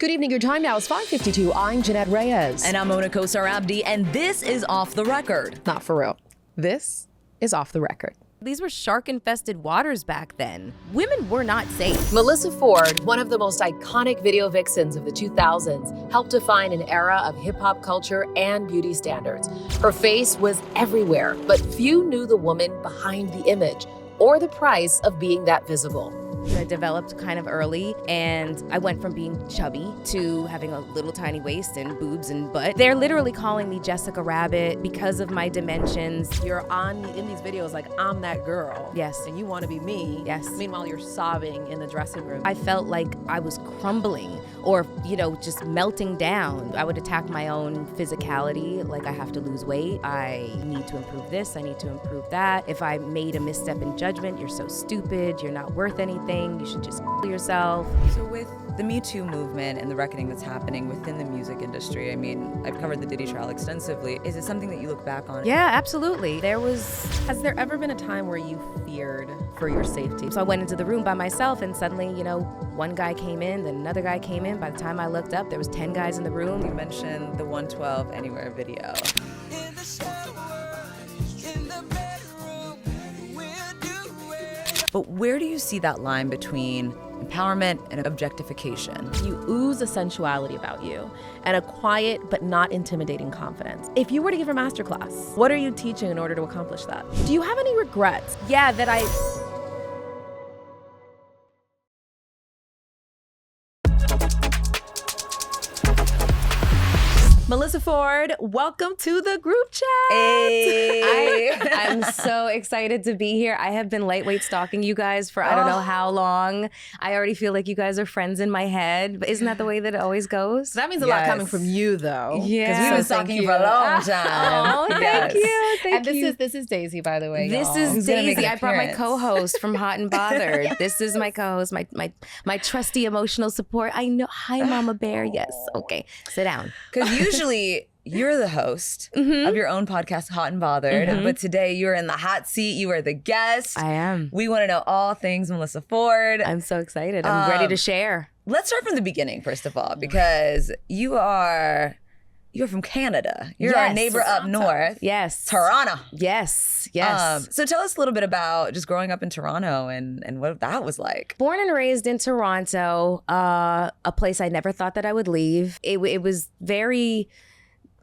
Good evening. Your time now is 5:52. I'm Jeanette Reyes. And I'm Mona Kosar Abdi, and this is Off the Record. Not for real. This is Off the Record. These were shark-infested waters back then. Women were not safe. Melyssa Ford, one of the most iconic video vixens of the 2000s, helped define an era of hip-hop culture and beauty standards. Her face was everywhere, but few knew the woman behind the image or the price of being that visible. I developed kind of early, and I went from being chubby to having a little tiny waist and boobs and butt. They're literally calling me Jessica Rabbit because of my dimensions. You're in these videos like, I'm that girl. Yes. And you want to be me. Yes. Meanwhile, you're sobbing in the dressing room. I felt like I was crumbling or, just melting down. I would attack my own physicality, like I have to lose weight. I need to improve this, I need to improve that. If I made a misstep in judgment, you're so stupid, you're not worth anything, you should just yourself. So with the Me Too movement and the reckoning that's happening within the music industry, I mean, I've covered the Diddy trial extensively. Is it something that you look back on? Yeah, absolutely. Has there ever been a time where you feared for your safety? So I went into the room by myself, and suddenly, one guy came in, then another guy came in. By the time I looked up, there was 10 guys in the room. You mentioned the 112 Anywhere video. But where do you see that line between empowerment and objectification? You ooze a sensuality about you and a quiet but not intimidating confidence. If you were to give a masterclass, what are you teaching in order to accomplish that? Do you have any regrets? Yeah, that I... Melyssa Ford, welcome to the group chat. Hey. I'm so excited to be here. I have been lightweight stalking you guys for I don't know how long. I already feel like you guys are friends in my head, but isn't that the way that it always goes? That means a lot coming from you, though. Yeah. Because we've been stalking you for a long time. Oh, thank you. Thank And you. this is Daisy, by the way. This y'all. is gonna make Daisy. an I brought my appearance. co-host from Hot and Bothered. This is my co-host, my trusty emotional support. I know. Hi, Mama Bear. Yes. Okay. Sit down. Because usually you're the host of your own podcast, Hot and Bothered, but today you're in the hot seat. You are the guest. I am. We want to know all things Melyssa Ford. I'm so excited. I'm ready to share. Let's start from the beginning, first of all, because you're from Canada. You're our Yes. neighbor up north. Yes. Toronto. Yes. Yes. So tell us a little bit about just growing up in Toronto and what that was like. Born and raised in Toronto, a place I never thought that I would leave. It was very,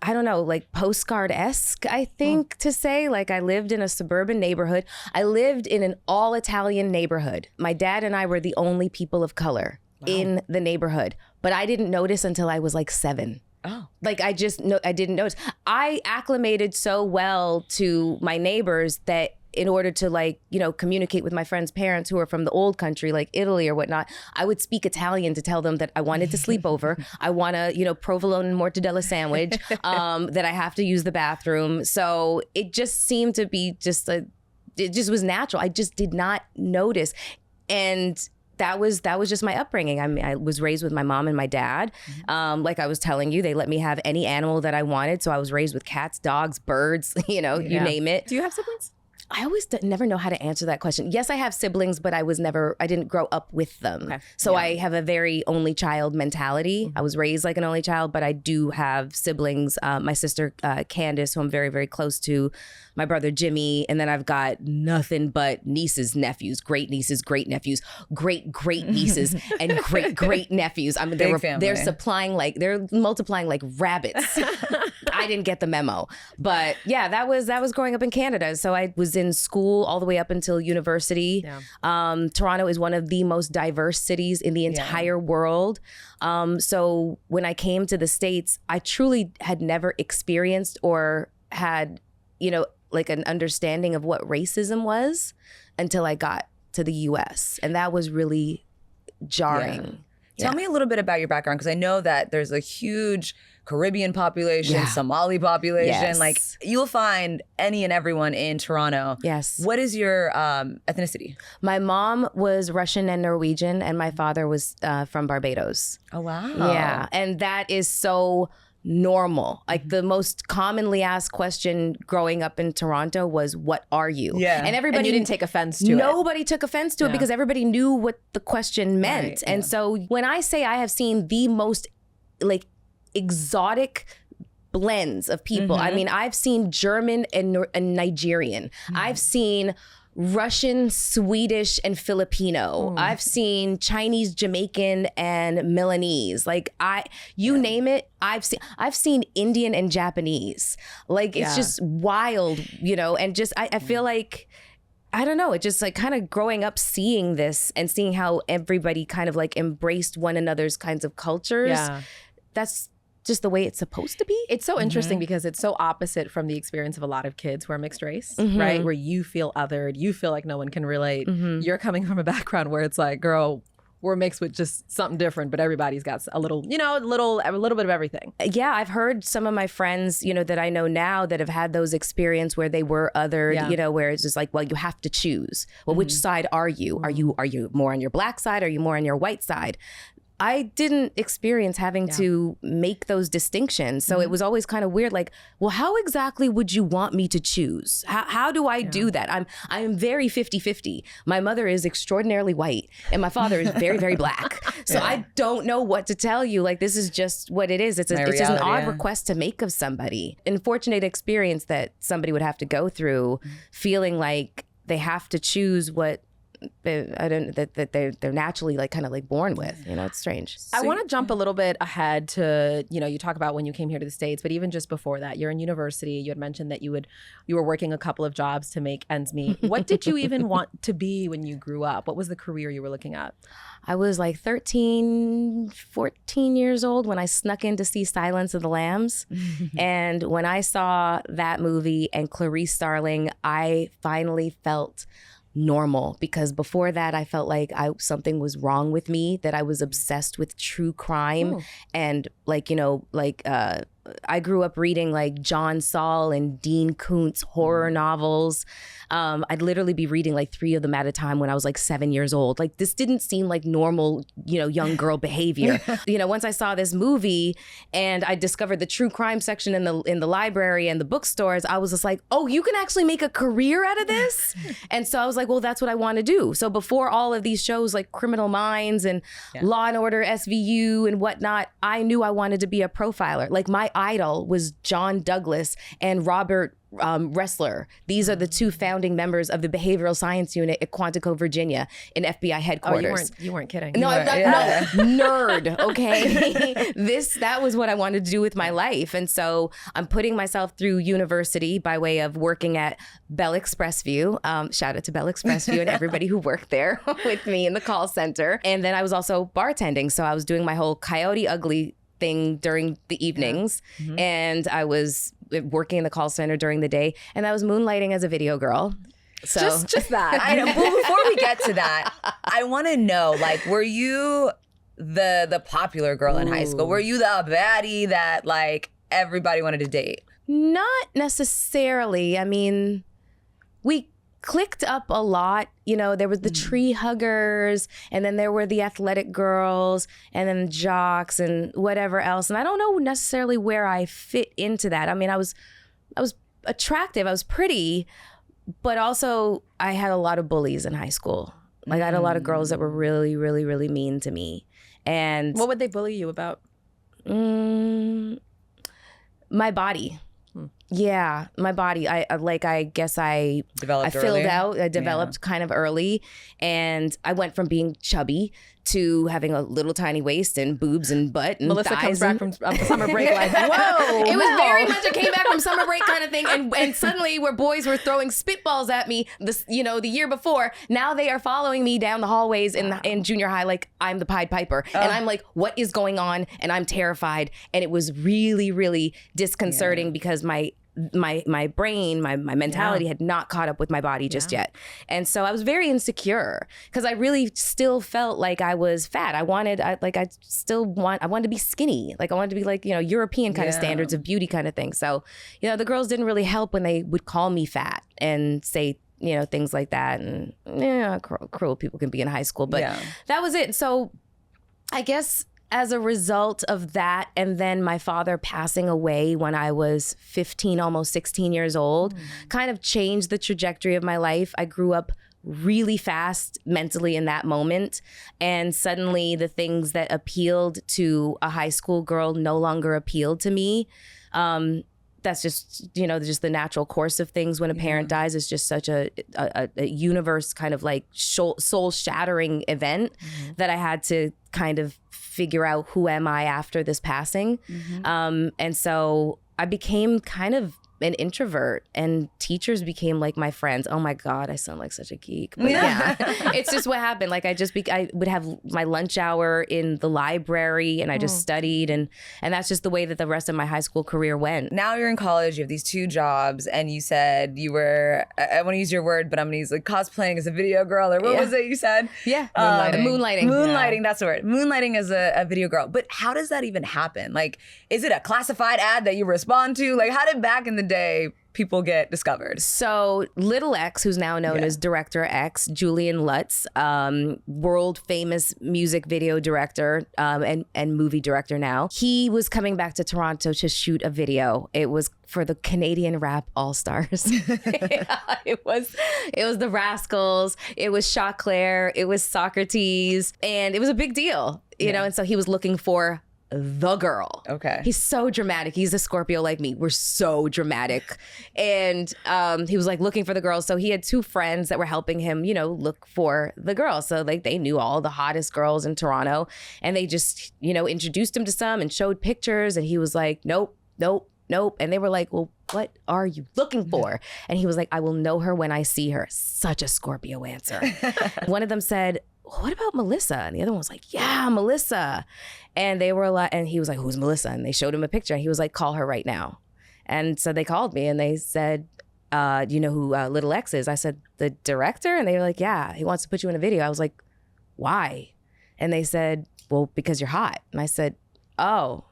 I don't know, like postcard-esque, I think, to say. Like, I lived in a suburban neighborhood. I lived in an all-Italian neighborhood. My dad and I were the only people of color in the neighborhood. But I didn't notice until I was like 7. Oh. Like, I didn't notice. I acclimated so well to my neighbors that in order to communicate with my friends' parents who are from the old country, like Italy or whatnot, I would speak Italian to tell them that I wanted to sleep over. I want a, provolone and mortadella sandwich, that I have to use the bathroom. So it just seemed to be it just was natural. I just did not notice. And that was just my upbringing. I mean, I was raised with my mom and my dad. Like I was telling you, they let me have any animal that I wanted. So I was raised with cats, dogs, birds, you name it. Do you have siblings? I always never know how to answer that question. Yes, I have siblings, but I didn't grow up with them. Okay. So I have a very only child mentality. I was raised like an only child, but I do have siblings. My sister, Candace, who I'm very, very close to, my brother, Jimmy, and then I've got nothing but nieces, nephews, great nieces, great nephews, great nieces, and great nephews. I mean, they're multiplying like rabbits. I didn't get the memo. But yeah, that was growing up in Canada. So I was in school all the way up until university. Yeah. Toronto is one of the most diverse cities in the entire world. So when I came to the States, I truly had never experienced or had, like an understanding of what racism was until I got to the US. And that was really jarring. Tell me a little bit about your background, because I know that there's a huge Caribbean population, Somali population. Yes. Like, you'll find any and everyone in Toronto. Yes. What is your ethnicity? My mom was Russian and Norwegian, and my father was from Barbados. Oh, wow. Yeah. And that is so normal. Like the most commonly asked question growing up in Toronto was, what are you? Yeah. And everybody And you didn't take offense to it. Nobody took offense to it because everybody knew what the question meant. Right, and so when I say I have seen the most like exotic blends of people, I mean, I've seen German and Nigerian. I've seen Russian, Swedish, and Filipino. I've seen Chinese, Jamaican, and Milanese. Like you name it, I've seen Indian and Japanese. Like it's just wild, you know, and just I feel like, I don't know, it just like kind of growing up seeing this and seeing how everybody kind of like embraced one another's kinds of cultures. Yeah. That's just the way it's supposed to be. It's so interesting because it's so opposite from the experience of a lot of kids who are mixed race, right? Where you feel othered, you feel like no one can relate. You're coming from a background where it's like, girl, we're mixed with just something different, but everybody's got a little, you know, a little bit of everything. Yeah, I've heard some of my friends, you know, that I know now that have had those experiences where they were othered, you know, where it's just like, well, you have to choose. Well, which side are you? Are you more on your black side? Are you more on your white side? I didn't experience having to make those distinctions. So it was always kind of weird, like, well, how exactly would you want me to choose? How do I do that? I am very 50-50. My mother is extraordinarily white and my father is very, very black. So I don't know what to tell you. Like, this is just what it is. It's just an odd request to make of somebody. Unfortunate experience that somebody would have to go through, feeling like they have to choose what that they're naturally like kind of like born with, you know. It's strange. I want to jump a little bit ahead to, you know, you talk about when you came here to the States, but even just before that, you're in university. You had mentioned that you were working a couple of jobs to make ends meet. What did you even want to be when you grew up? What was the career you were looking at? I was like 13, 14 years old when I snuck in to see Silence of the Lambs. And when I saw that movie and Clarice Starling, I finally felt normal, because before that I felt like something was wrong with me, that I was obsessed with true crime. And like, you know, like I grew up reading like John Saul and Dean Koontz horror novels. I'd literally be reading like 3 of them at a time when I was like 7 years old. Like, this didn't seem like normal, you know, young girl behavior. You know, once I saw this movie and I discovered the true crime section in the library and the bookstores, I was just like, oh, you can actually make a career out of this? And so I was like, well, that's what I want to do. So before all of these shows like Criminal Minds and Law and Order SVU and whatnot, I knew I wanted to be a profiler. Like, my idol was John Douglas and Robert Ressler. These are the 2 founding members of the Behavioral Science Unit at Quantico, Virginia, in FBI headquarters. You weren't kidding. No, I'm not. No, nerd. Okay, that was what I wanted to do with my life, and so I'm putting myself through university by way of working at Bell Expressview. Shout out to Bell Expressview and everybody who worked there with me in the call center. And then I was also bartending, so I was doing my whole Coyote Ugly thing during the evenings, and I was working in the call center during the day, and I was moonlighting as a video girl. So just that. I know. But before we get to that, I want to know, like, were you the popular girl in high school? Were you the baddie that like everybody wanted to date? Not necessarily. I mean, we clicked up a lot. You know, there was the tree huggers, and then there were the athletic girls, and then jocks and whatever else. And I don't know necessarily where I fit into that. I mean, I was attractive, I was pretty, but also I had a lot of bullies in high school. Like, I had a lot of girls that were really, really, really mean to me. And what would they bully you about? My body. Yeah, my body. I guess I Developed filled early? out. I developed kind of early, and I went from being chubby to having a little tiny waist and boobs and butt and Melissa thighs. comes back from summer break like, whoa. It was very much a came back from summer break kind of thing, and suddenly where boys were throwing spitballs at me, the year before, now they are following me down the hallways in junior high like I'm the Pied Piper, and I'm like, what is going on? And I'm terrified, and it was really, really disconcerting because my brain, my mentality had not caught up with my body just yet. And so I was very insecure because I really still felt like I was fat. I wanted to be skinny. Like, I wanted to be like, you know, European kind of standards of beauty kind of thing. So, you know, the girls didn't really help when they would call me fat and say, you know, things like that. And cruel people can be in high school, but that was it. So I guess as a result of that, and then my father passing away when I was 15, almost 16 years old, kind of changed the trajectory of my life. I grew up really fast mentally in that moment, and suddenly the things that appealed to a high school girl no longer appealed to me. That's just, just the natural course of things when a parent dies. Is just such a universe kind of like soul shattering event that I had to kind of figure out, who am I after this passing? And so I became kind of an introvert, and teachers became like my friends. Oh my God, I sound like such a geek. But yeah, it's just what happened. Like I would have my lunch hour in the library, and I just studied, and that's just the way that the rest of my high school career went. Now you're in college, you have these 2 jobs, and you said you were, I want to use your word, but I'm going to use like cosplaying as a video girl, or what was it you said? Yeah, moonlighting. Moonlighting, that's the word. Moonlighting as a video girl. But how does that even happen? Like, is it a classified ad that you respond to? Like, how did back in the day people get discovered? So Little X, who's now known as Director X, Julian Lutz, world famous music video director and movie director now. He was coming back to Toronto to shoot a video. It was for the Canadian Rap All-Stars. It was the Rascals, it was Chaclair, it was Socrates, and it was a big deal, you know, and so he was looking for the girl. Okay. He's so dramatic. He's a Scorpio like me. We're so dramatic. And he was like looking for the girl. So he had 2 friends that were helping him, look for the girl. So like they knew all the hottest girls in Toronto, and they just, introduced him to some and showed pictures. And he was like, nope. And they were like, well, what are you looking for? And he was like, I will know her when I see her. Such a Scorpio answer. One of them said, what about Melyssa? And the other one was like, yeah, Melyssa. And they were like, and he was like, who's Melyssa? And they showed him a picture, and he was like, call her right now. And so they called me, and they said, you know who Little X is? I said, the director? And they were like, yeah, he wants to put you in a video. I was like, why? And they said, well, because you're hot. And I said, oh,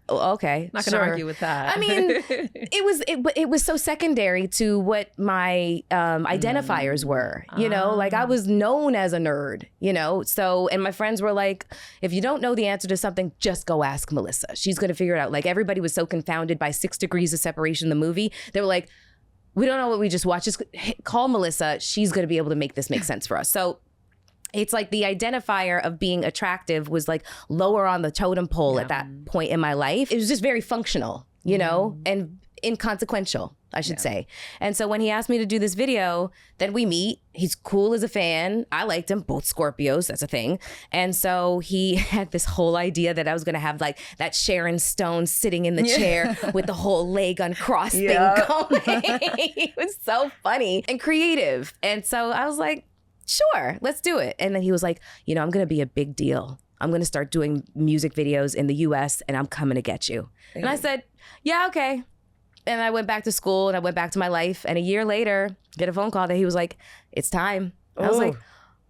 okay, not gonna argue with that. I mean, it was so secondary to what my identifiers were, like I was known as a nerd, so, and my friends were like, if you don't know the answer to something, just go ask Melyssa. She's gonna figure it out. Like everybody was so confounded by 6 Degrees of Separation, the movie. They were like, we don't know what we just watched. Just call Melyssa. She's gonna be able to make this make sense for us. So it's like the identifier of being attractive was like lower on the totem pole at that point in my life. It was just very functional, and inconsequential, I should say. And so when he asked me to do this video, then we meet. He's cool as a fan. I liked him, both Scorpios, that's a thing. And so he had this whole idea that I was gonna have like that Sharon Stone sitting in the chair with the whole leg uncrossed thing going. It was so funny and creative. And so I was like, sure, let's do it. And then he was like, I'm going to be a big deal. I'm going to start doing music videos in the US, and I'm coming to get you. And I said, yeah, okay. And I went back to school, and I went back to my life. And a year later, get a phone call that he was like, it's time. I was like,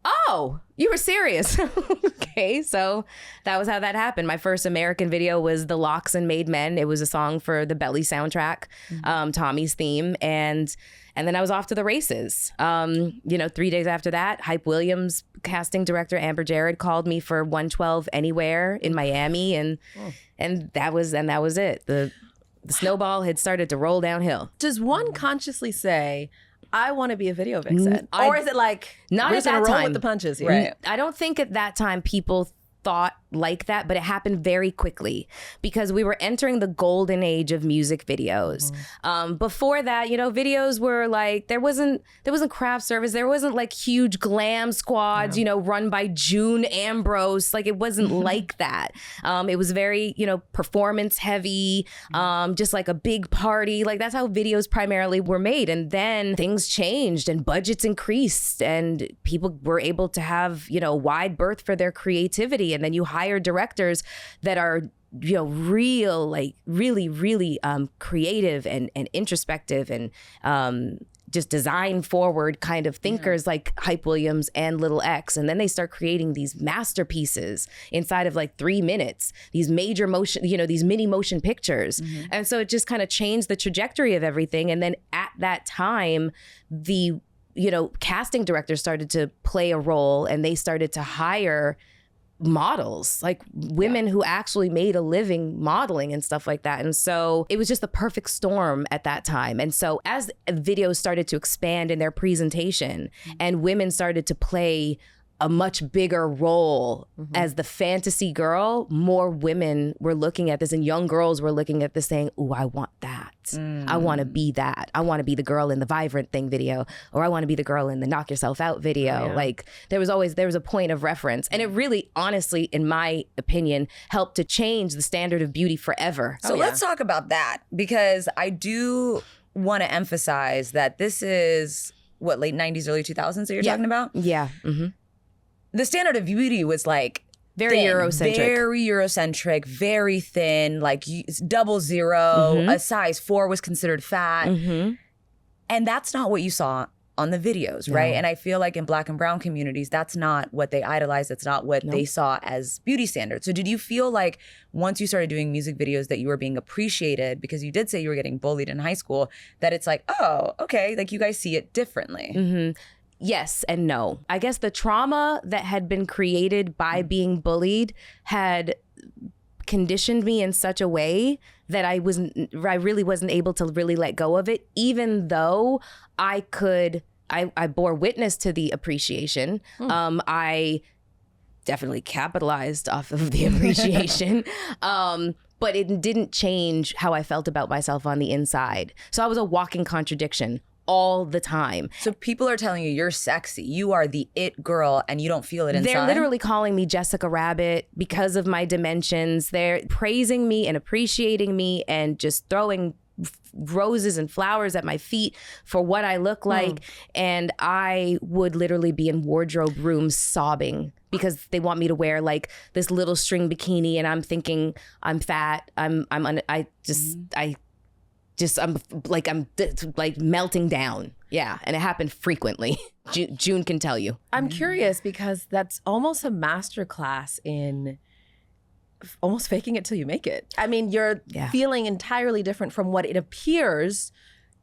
oh, you were serious. Okay, so that was how that happened. My first American video was The Locks and Made Men. It was a song for the Belly soundtrack, Tommy's theme. And then I was off to the races. 3 days after that, Hype Williams casting director Amber Jared called me for 112 Anywhere in Miami. And that was it. The snowball had started to roll downhill. Does one consciously say, I want to be a video vixen? Or is it like, not we're at just gonna that roll time. with the punches here? Right. I don't think at that time people thought like that, but it happened very quickly because we were entering the golden age of music videos. Before that, videos were like, there wasn't craft service. There wasn't like huge glam squads, run by June Ambrose. Like it wasn't like that. It was very, performance heavy, just like a big party. Like that's how videos primarily were made. And then things changed and budgets increased and people were able to have, wide berth for their creativity. And then you hire directors that are real, like really creative and introspective and just design forward kind of thinkers like Hype Williams and Little X. And then they start creating these masterpieces inside of like 3 minutes, these major motion, these mini motion pictures. And so it just kind of changed the trajectory of everything. And then at that time, the casting directors started to play a role and they started to hire models, like women who actually made a living modeling and stuff like that. And so it was just the perfect storm at that time. And so as videos started to expand in their presentation and women started to play a much bigger role as the fantasy girl, more women were looking at this and young girls were looking at this saying, ooh, I want that. I want to be that. I want to be the girl in the Vibrant Thing video, or I want to be the girl in the Knock Yourself Out video. Like there was a point of reference. And it really, honestly, in my opinion, helped to change the standard of beauty forever. So let's talk about that, because I do want to emphasize that this is what, late 90s, early 2000s that you're talking about? Yeah. The standard of beauty was like Very thin, Eurocentric. very Eurocentric, very thin, like 00. A size 4 was considered fat. And that's not what you saw on the videos, right? And I feel like in Black and brown communities, that's not what they idolized. That's not what they saw as beauty standards. So did you feel like once you started doing music videos that you were being appreciated, because you did say you were getting bullied in high school, that it's like, oh, okay, like you guys see it differently? Yes and no. I guess the trauma that had been created by being bullied had conditioned me in such a way that I really wasn't able to really let go of it, even though I bore witness to the appreciation. I definitely capitalized off of the appreciation. But it didn't change how I felt about myself on the inside. So I was a walking contradiction all the time. So people are telling you you're sexy, you are the it girl, and you don't feel it inside? They're literally calling me Jessica Rabbit because of my dimensions. They're praising me and appreciating me and just throwing roses and flowers at my feet for what I look like. And I would literally be in wardrobe rooms sobbing because they want me to wear like this little string bikini, and I'm thinking I'm fat. I'm like melting down. Yeah. And it happened frequently. June can tell you. I'm curious because that's almost a masterclass in almost faking it till you make it. I mean, you're feeling entirely different from what it appears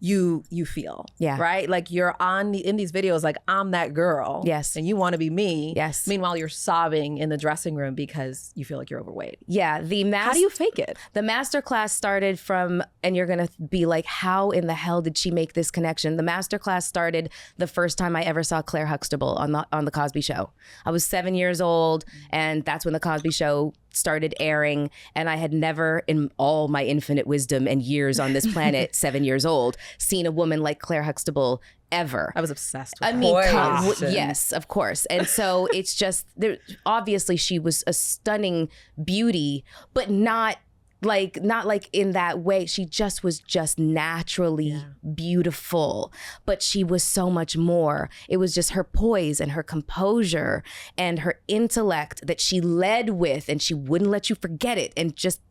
you feel. Yeah. Right? Like you're in these videos like, I'm that girl. Yes. And you want to be me. Yes. Meanwhile, you're sobbing in the dressing room because you feel like you're overweight. Yeah. How do you fake it? The masterclass started from, and you're going to be like, how in the hell did she make this connection? The masterclass started the first time I ever saw Claire Huxtable on the Cosby Show. I was 7 years old, and that's when the Cosby Show started airing, and I had never in all my infinite wisdom and years on this planet, 7 years old, seen a woman like Claire Huxtable ever. I was obsessed with I her. mean, yes, of course. And so it's just, obviously she was a stunning beauty, but not like in that way. She just was just naturally beautiful, but she was so much more. It was just her poise and her composure and her intellect that she led with, and she wouldn't let you forget it. And just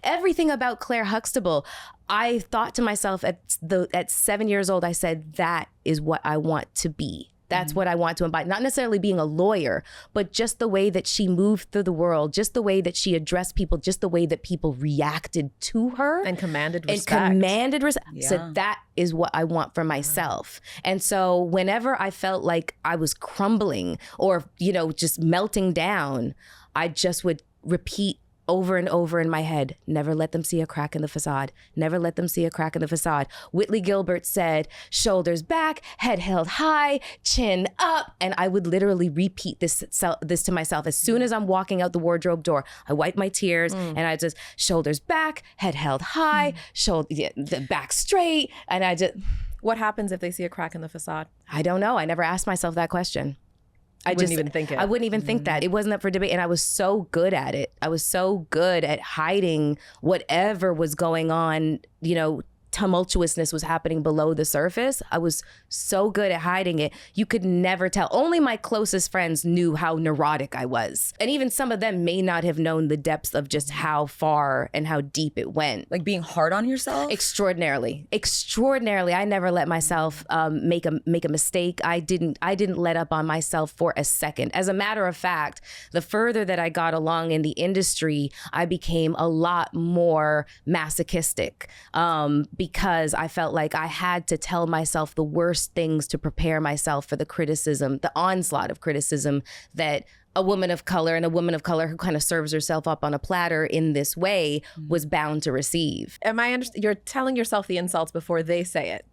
everything about Claire Huxtable, I thought to myself at 7 years old, I said, that is what I want to be. That's what I want to embody. Not necessarily being a lawyer, but just the way that she moved through the world, just the way that she addressed people, just the way that people reacted to her. And commanded respect. Yeah. So that is what I want for myself. And so whenever I felt like I was crumbling or, just melting down, I just would repeat over and over in my head, never let them see a crack in the facade. Never let them see a crack in the facade. Whitley Gilbert said, shoulders back, head held high, chin up. And I would literally repeat this to myself. As soon as I'm walking out the wardrobe door, I wipe my tears and I just, shoulders back, head held high, the back straight. And I just... What happens if they see a crack in the facade? I don't know. I never asked myself that question. I wouldn't even think it. I wouldn't even think that. It wasn't up for debate. And I was so good at it. I was so good at hiding whatever was going on, tumultuousness was happening below the surface. I was so good at hiding it. You could never tell. Only my closest friends knew how neurotic I was. And even some of them may not have known the depths of just how far and how deep it went. Like being hard on yourself? Extraordinarily. I never let myself make a mistake. I didn't let up on myself for a second. As a matter of fact, the further that I got along in the industry, I became a lot more masochistic. Because I felt like I had to tell myself the worst things to prepare myself for the criticism, the onslaught of criticism that a woman of color and a woman of color who kind of serves herself up on a platter in this way was bound to receive. You're telling yourself the insults before they say it.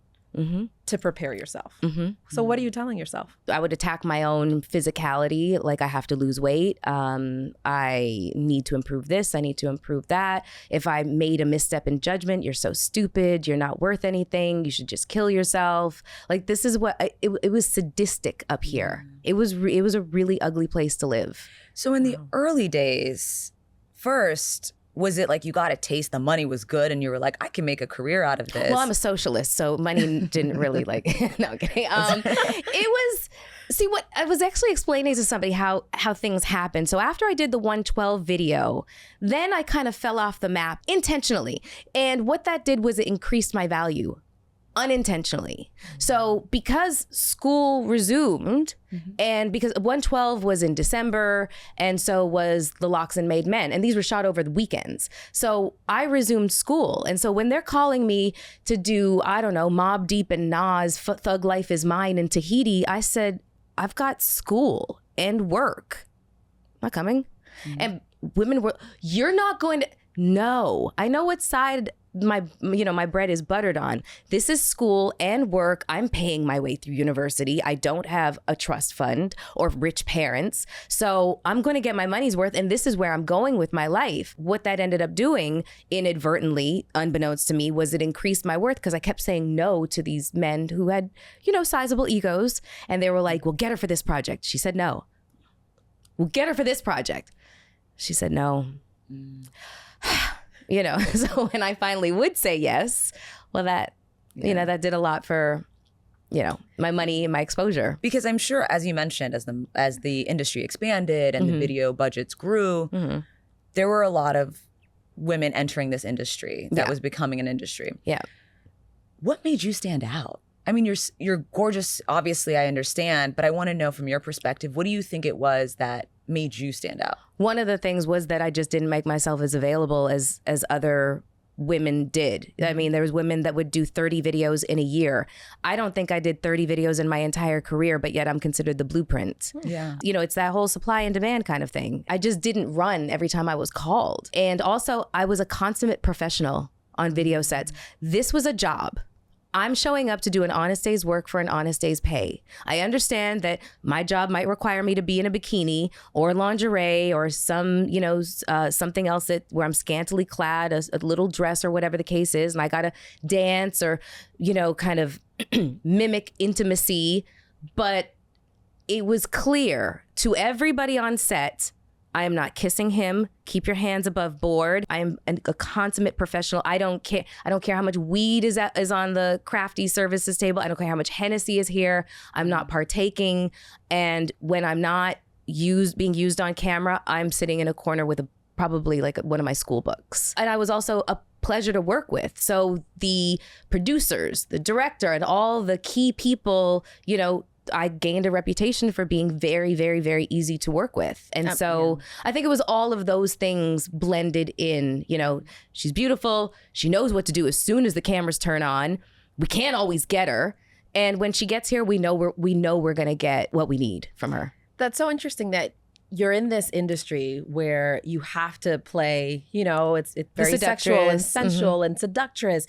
To prepare yourself. So what are you telling yourself? I would attack my own physicality, like I have to lose weight. I need to improve this. I need to improve that. If I made a misstep in judgment, you're so stupid. You're not worth anything. You should just kill yourself. Like this is what it was sadistic up here. It was a really ugly place to live. So in the early days, first, was it like you got a taste, the money was good, and you were like, I can make a career out of this? Well, I'm a socialist, so money didn't really like, no, I'm kidding. It was, see what, I was actually explaining to somebody how things happen. So after I did the 112 video, then I kind of fell off the map intentionally. And what that did was it increased my value unintentionally. So because school resumed and because 112 was in December and so was The Locks and Made Men, and these were shot over the weekends. So I resumed school. And so when they're calling me to do, I don't know, Mobb Deep and Nas, Thug Life Is Mine in Tahiti, I said, I've got school and work. I'm not coming. And women were, you're not going to, no, I know what side my bread is buttered on. This is school and work. I'm paying my way through university. I don't have a trust fund or rich parents. So I'm going to get my money's worth. And this is where I'm going with my life. What that ended up doing inadvertently, unbeknownst to me, was it increased my worth because I kept saying no to these men who had, sizable egos. And they were like, we'll get her for this project. She said no. We'll get her for this project. She said no. So when I finally would say yes, well, that did a lot for, my money and my exposure. Because I'm sure, as you mentioned, as the industry expanded and the video budgets grew, there were a lot of women entering this industry that was becoming an industry. Yeah. What made you stand out? I mean, you're gorgeous, obviously, I understand, but I want to know from your perspective, what do you think it was that made you stand out? One of the things was that I just didn't make myself as available as other women did. I mean, there was women that would do 30 videos in a year. I don't think I did 30 videos in my entire career, but yet I'm considered the blueprint. Yeah. It's that whole supply and demand kind of thing. I just didn't run every time I was called. And also, I was a consummate professional on video sets. This was a job. I'm showing up to do an honest day's work for an honest day's pay. I understand that my job might require me to be in a bikini or lingerie or some, something else where I'm scantily clad, a little dress or whatever the case is. And I got to dance or, kind of mimic intimacy. But it was clear to everybody on set, I am not kissing him. Keep your hands above board. I am a consummate professional. I don't care how much weed is on the crafty services table. I don't care how much Hennessy is here. I'm not partaking. And when I'm not being used on camera, I'm sitting in a corner with probably like one of my school books. And I was also a pleasure to work with. So the producers, the director, and all the key people, I gained a reputation for being very, very, very easy to work with. And I think it was all of those things blended in. She's beautiful. She knows what to do as soon as the cameras turn on. We can't always get her. And when she gets here, we know we're going to get what we need from her. That's so interesting that you're in this industry where you have to play, it's very sexual and sensual and seductress.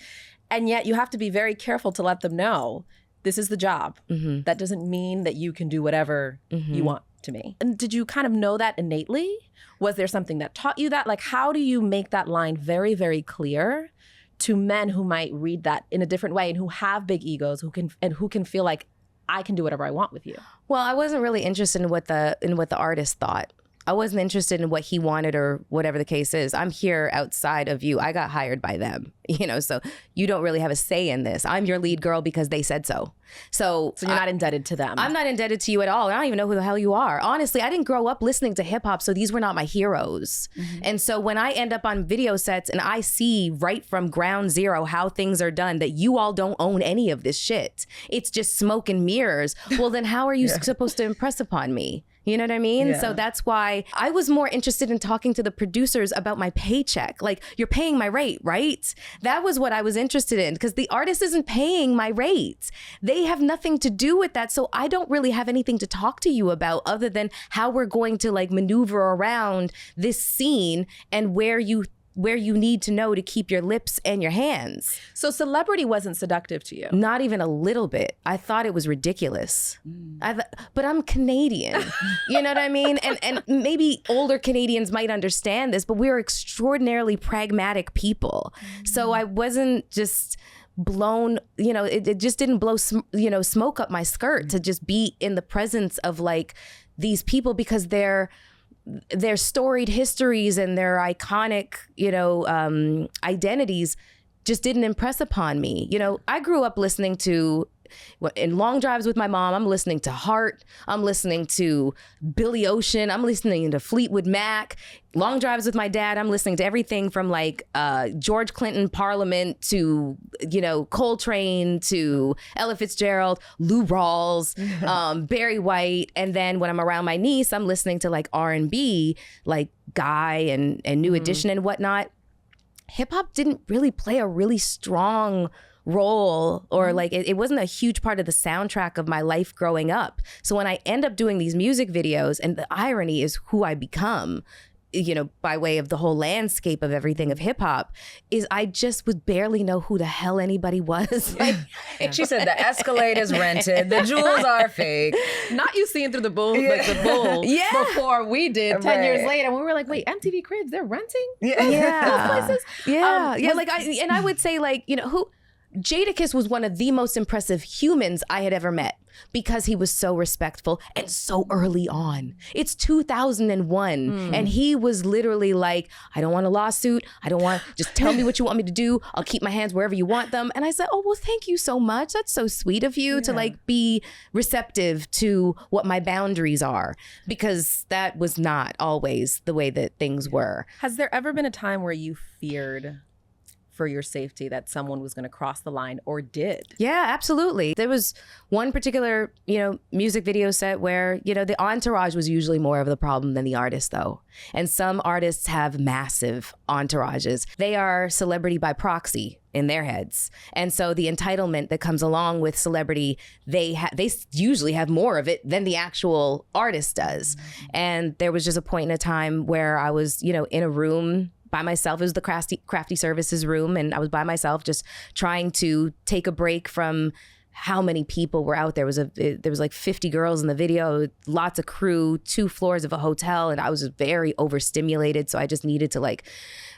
And yet you have to be very careful to let them know this is the job. That doesn't mean that you can do whatever you want to me. And did you kind of know that innately? Was there something that taught you that? Like, how do you make that line very, very clear to men who might read that in a different way and who have big egos, who can feel like I can do whatever I want with you? Well, I wasn't really interested in what the artist thought. I wasn't interested in what he wanted or whatever the case is. I'm here outside of you. I got hired by them, so you don't really have a say in this. I'm your lead girl because they said so. So you're not indebted to them. I'm not indebted to you at all. I don't even know who the hell you are. Honestly, I didn't grow up listening to hip hop, so these were not my heroes. And so when I end up on video sets and I see right from ground zero how things are done, that you all don't own any of this shit. It's just smoke and mirrors. Well, then how are you supposed to impress upon me? You know what I mean? Yeah. So that's why I was more interested in talking to the producers about my paycheck. Like, you're paying my rate, right? That was what I was interested in, because the artist isn't paying my rate. They have nothing to do with that. So I don't really have anything to talk to you about other than how we're going to like maneuver around this scene and where you need to know to keep your lips and your hands. So celebrity wasn't seductive to you? Not even a little bit. I thought it was ridiculous. But I'm Canadian. You know what I mean? And maybe older Canadians might understand this, but we're extraordinarily pragmatic people. So I wasn't just blown, it just didn't blow, smoke up my skirt to just be in the presence of like these people, because their storied histories and their iconic, identities just didn't impress upon me. I grew up listening to, in long drives with my mom, I'm listening to Heart, I'm listening to Billy Ocean, I'm listening to Fleetwood Mac. Long drives with my dad, I'm listening to everything from like George Clinton Parliament to, Coltrane to Ella Fitzgerald, Lou Rawls, Barry White. And then when I'm around my niece, I'm listening to like R&B, like Guy and New Edition and whatnot. Hip hop didn't really play a really strong role, or like it wasn't a huge part of the soundtrack of my life growing up. So when I end up doing these music videos, and the irony is who I become, by way of the whole landscape of everything of hip hop, is I just would barely know who the hell anybody was. Like, she said the Escalade is rented, the jewels are fake. Not you seeing through the bull, like the bull, before we did 10 years later. And we were like, wait, MTV Cribs, they're renting? Those places? I would say like, who... Jadakiss was one of the most impressive humans I had ever met, because he was so respectful and so early on. It's 2001 and he was literally like, I don't want a lawsuit. Just tell me what you want me to do. I'll keep my hands wherever you want them. And I said, oh, well, thank you so much. That's so sweet of you to like be receptive to what my boundaries are, because that was not always the way that things were. Has there ever been a time where you feared for your safety that someone was going to cross the line, or did? Yeah, absolutely. There was one particular, music video set where, the entourage was usually more of the problem than the artist, though. And some artists have massive entourages. They are celebrity by proxy in their heads. And so the entitlement that comes along with celebrity, they usually have more of it than the actual artist does. And there was just a point in a time where I was, in a room by myself. It was the crafty services room, and I was by myself just trying to take a break from how many people were out there. There was like 50 girls in the video, lots of crew, 2 floors of a hotel, and I was just very overstimulated, so I just needed to like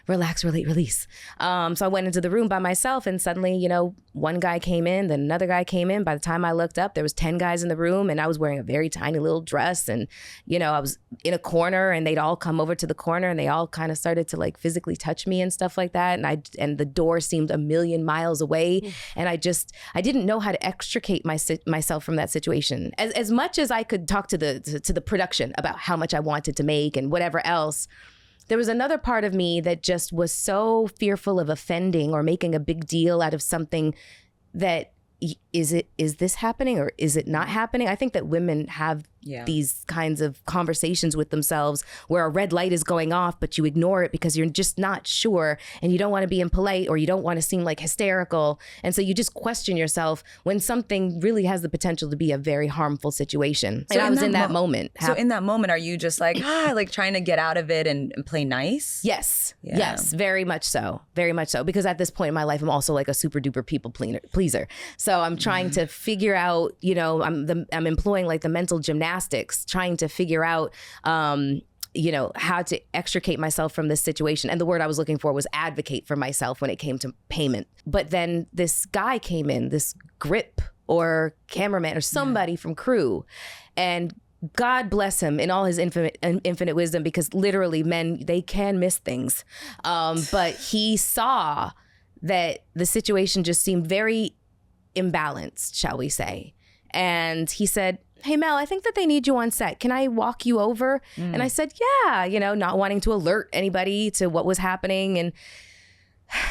relax, relate, release. So I went into the room by myself, and suddenly, one guy came in, then another guy came in. By the time I looked up, there was 10 guys in the room, and I was wearing a very tiny little dress, and I was in a corner, and they'd all come over to the corner, and they all kind of started to like physically touch me and stuff like that. And the door seemed a million miles away, and I didn't know how to extricate myself from that situation. As much as I could talk to the production about how much I wanted to make and whatever else, there was another part of me that just was so fearful of offending or making a big deal out of something that, is this happening or is it not happening? I think that women have these kinds of conversations with themselves where a red light is going off, but you ignore it because you're just not sure and you don't want to be impolite or you don't want to seem like hysterical. And so you just question yourself when something really has the potential to be a very harmful situation. So and I was in that moment. So in that moment, are you just like, like trying to get out of it and play nice? Yes. Yeah. Yes, very much so. Very much so. Because at this point in my life, I'm also like a super duper people pleaser. So I'm trying to figure out, I'm employing like the mental gymnastics, trying to figure out, how to extricate myself from this situation. And the word I was looking for was advocate for myself when it came to payment. But then this guy came in, this grip or cameraman or somebody from crew, and God bless him in all his infinite wisdom, because literally men, they can miss things. But he saw that the situation just seemed very imbalanced, shall we say. And he said, hey, Mel, I think that they need you on set. Can I walk you over? And I said, yeah, not wanting to alert anybody to what was happening. And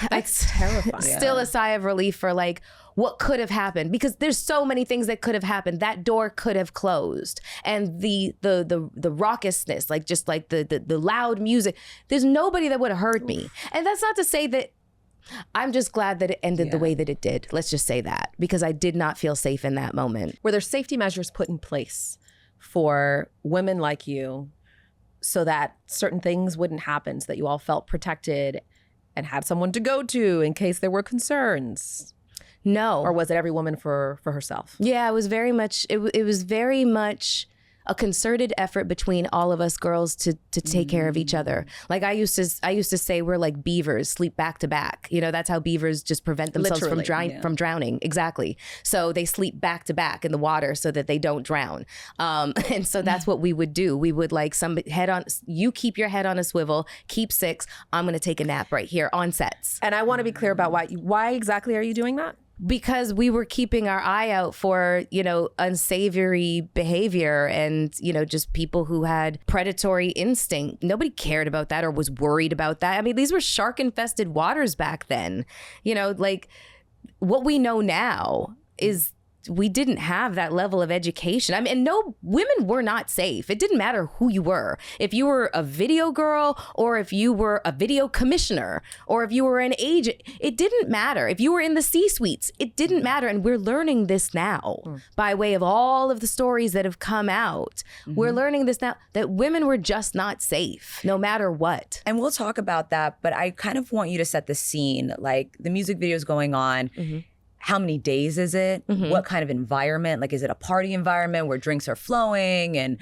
That's terrifying. Still a sigh of relief for like what could have happened, because there's so many things that could have happened. That door could have closed, and the raucousness, like just like the loud music. There's nobody that would have heard me, and that's not to say that. I'm just glad that it ended the way that it did. Let's just say that, because I did not feel safe in that moment. Were there safety measures put in place for women like you so that certain things wouldn't happen, so that you all felt protected and had someone to go to in case there were concerns? No. Or was it every woman for herself? Yeah, it was very much, it was very much a concerted effort between all of us girls to take care of each other. Like I used to say we're like beavers, sleep back to back. You know, that's how beavers just prevent themselves from drowning. Exactly. So they sleep back to back in the water so that they don't drown. And so that's what we would do. We would like you keep your head on a swivel, keep 6. I'm going to take a nap right here on sets. And I want to be clear about why exactly are you doing that? Because we were keeping our eye out for, you know, unsavory behavior and, you know, just people who had predatory instinct. Nobody cared about that or was worried about that. I mean, these were shark-infested waters back then. You know, like what we know now is we didn't have that level of education. I mean, and no, women were not safe. It didn't matter who you were. If you were a video girl or if you were a video commissioner or if you were an agent, it didn't matter. If you were in the C-suites, it didn't matter. And we're learning this now by way of all of the stories that have come out. We're learning this now, that women were just not safe no matter what. And we'll talk about that, but I kind of want you to set the scene. Like the music video is going on. How many days is it? What kind of environment? Like, is it a party environment where drinks are flowing and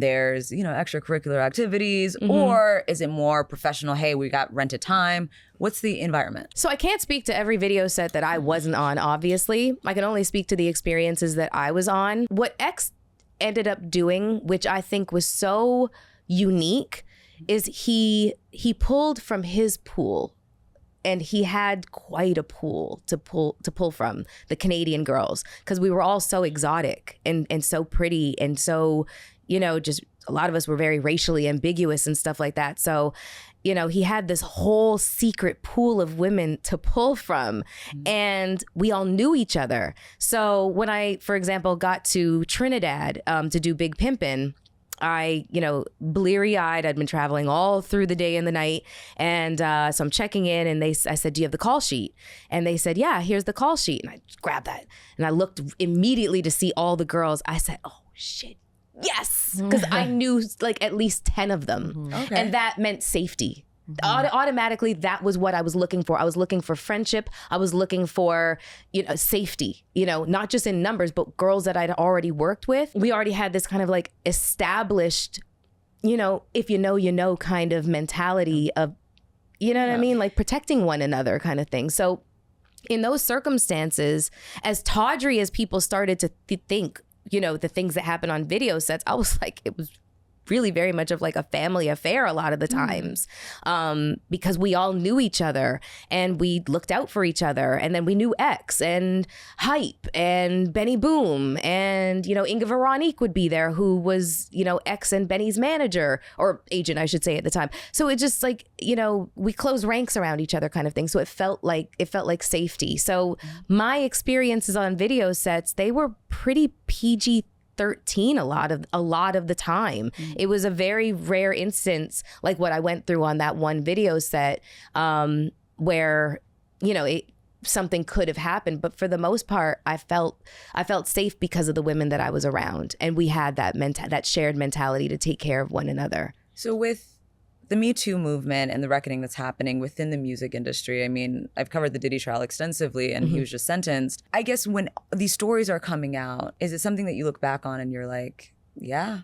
there's, you know, extracurricular activities? Or is it more professional? Hey, we got rented time. What's the environment? So I can't speak to every video set that I wasn't on, obviously. I can only speak to the experiences that I was on. What X ended up doing, which I think was so unique, is he pulled from his pool. And he had quite a pool to pull from, the Canadian girls, because we were all so exotic and so pretty and so, you know, just a lot of us were very racially ambiguous and stuff like that. So, you know, he had this whole secret pool of women to pull from, and we all knew each other. So when I, for example, got to Trinidad to do Big Pimpin', I, you know, bleary-eyed, I'd been traveling all through the day and the night. And so I'm checking in and I said, do you have the call sheet? And they said, yeah, here's the call sheet. And I grabbed that and I looked immediately to see all the girls. I said, oh shit, yes. Because I knew like at least 10 of them. Okay. And that meant safety. Automatically, that was what I was looking for. I was looking for friendship. I was looking for, you know, safety, you know, not just in numbers, but girls that I'd already worked with. We already had this kind of like established, you know, if you know kind of mentality of, you know what I mean? Like protecting one another kind of thing. So in those circumstances, as tawdry as people started to think, you know, the things that happen on video sets, I was like, it was really very much of like a family affair a lot of the times, because we all knew each other and we looked out for each other. And then we knew X and Hype and Benny Boom and, you know, Inga Veronique would be there, who was, you know, X and Benny's manager or agent, I should say, at the time. So it just like, you know, we closed ranks around each other kind of thing. So it felt like safety. So my experiences on video sets, they were pretty PG-13 a lot of the time. It was a very rare instance like what I went through on that one video set, where, you know, something could have happened, but for the most part I felt safe because of the women that I was around, and we had that shared mentality to take care of one another. So with the Me Too movement and the reckoning that's happening within the music industry, I mean, I've covered the Diddy trial extensively and he was just sentenced. I guess when these stories are coming out, is it something that you look back on and you're like, there's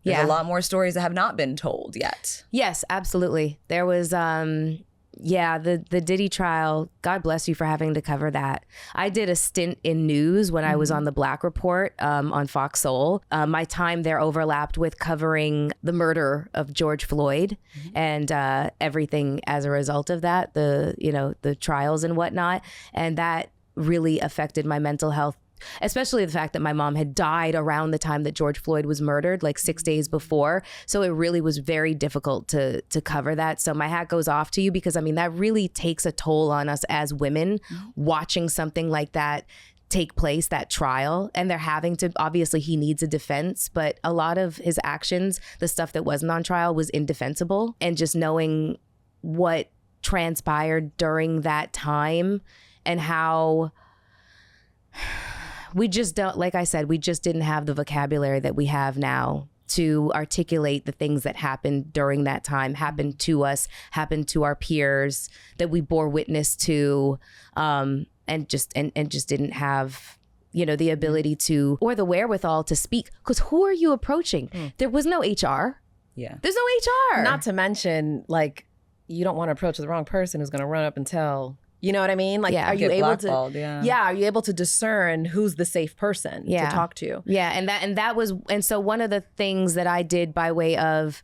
a lot more stories that have not been told yet? Yes, absolutely. There was, the Diddy trial, God bless you for having to cover that. I did a stint in news when I was on the Black Report on Fox Soul. My time there overlapped with covering the murder of George Floyd and everything as a result of that, the trials and whatnot. And that really affected my mental health especially the fact that my mom had died around the time that George Floyd was murdered, like 6 days before. So it really was very difficult to cover that. So my hat goes off to you, because I mean, that really takes a toll on us as women, watching something like that take place, that trial. And they're having to, obviously he needs a defense, but a lot of his actions, the stuff that wasn't on trial, was indefensible. And just knowing what transpired during that time and how we just don't, like I said, we just didn't have the vocabulary that we have now to articulate the things that happened during that time, happened to us, happened to our peers, that we bore witness to, and just didn't have, you know, the ability to, or the wherewithal to speak. Because who are you approaching? There was no HR. Yeah. There's no HR. Not to mention, like, you don't want to approach the wrong person who's going to run up and tell. You know what I mean? Like, are you able to? Are you able to discern who's the safe person to talk to? Yeah, and so one of the things that I did by way of,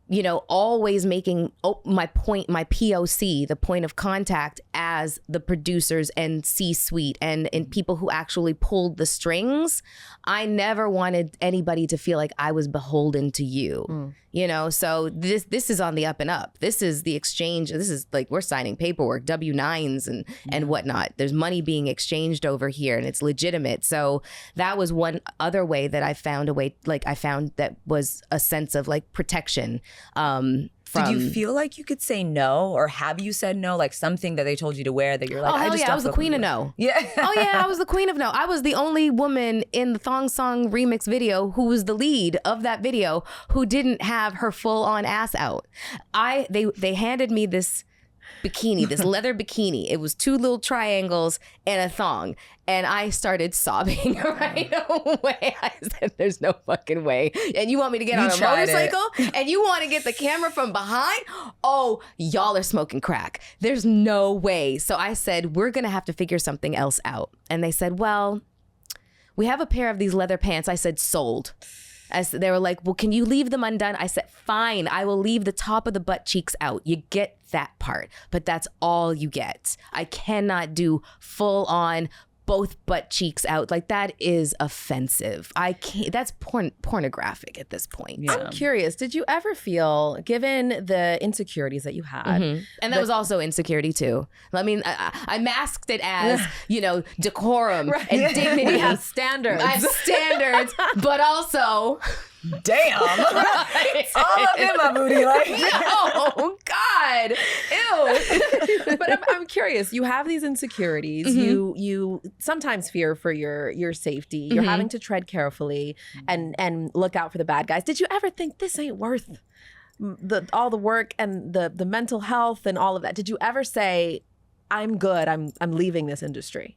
you know, always making my point, my POC, the point of contact, as the producers and C-suite and people who actually pulled the strings. I never wanted anybody to feel like I was beholden to you. You know, so this is on the up and up. This is the exchange. This is like, we're signing paperwork, W-9s and whatnot. There's money being exchanged over here, and it's legitimate. So that was one other way that I found a way, like I found that was a sense of like protection. Did you feel like you could say no, or have you said no? Like something that they told you to wear that you're like, I was the queen of no. Yeah. I was the queen of no. I was the only woman in the Thong Song remix video who was the lead of that video who didn't have her full on ass out. They handed me this bikini, this leather bikini. It was 2 little triangles and a thong. And I started sobbing right away. I said, there's no fucking way. And you want me to get on a motorcycle? And you want to get the camera from behind? Oh, y'all are smoking crack. There's no way. So I said, we're going to have to figure something else out. And they said, well, we have a pair of these leather pants. I said, sold. They were like, well, can you leave them undone? I said, fine, I will leave the top of the butt cheeks out. You get that part, but that's all you get. I cannot do full on both butt cheeks out. Like, that is offensive. I can't, that's pornographic at this point. Yeah. I'm curious, did you ever feel, given the insecurities that you had, and that was also insecurity too. I mean, I masked it as, you know, decorum and dignity. We have standards. I have standards, but also... Damn. Right. All up in my booty. Like, oh, God. Ew. But I'm curious. You have these insecurities. You sometimes fear for your safety. You're having to tread carefully and look out for the bad guys. Did you ever think this ain't worth all the work and the mental health and all of that? Did you ever say, I'm good, I'm leaving this industry?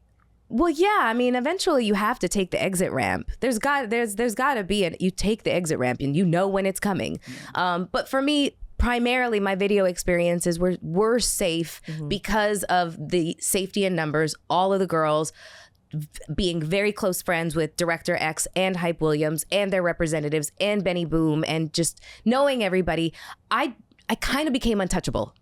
Well, yeah. I mean, eventually you have to take the exit ramp. There's got to be you take the exit ramp and you know when it's coming. But for me, primarily my video experiences were safe because of the safety in numbers. All of the girls being very close friends with Director X and Hype Williams and their representatives and Benny Boom, and just knowing everybody, I kind of became untouchable.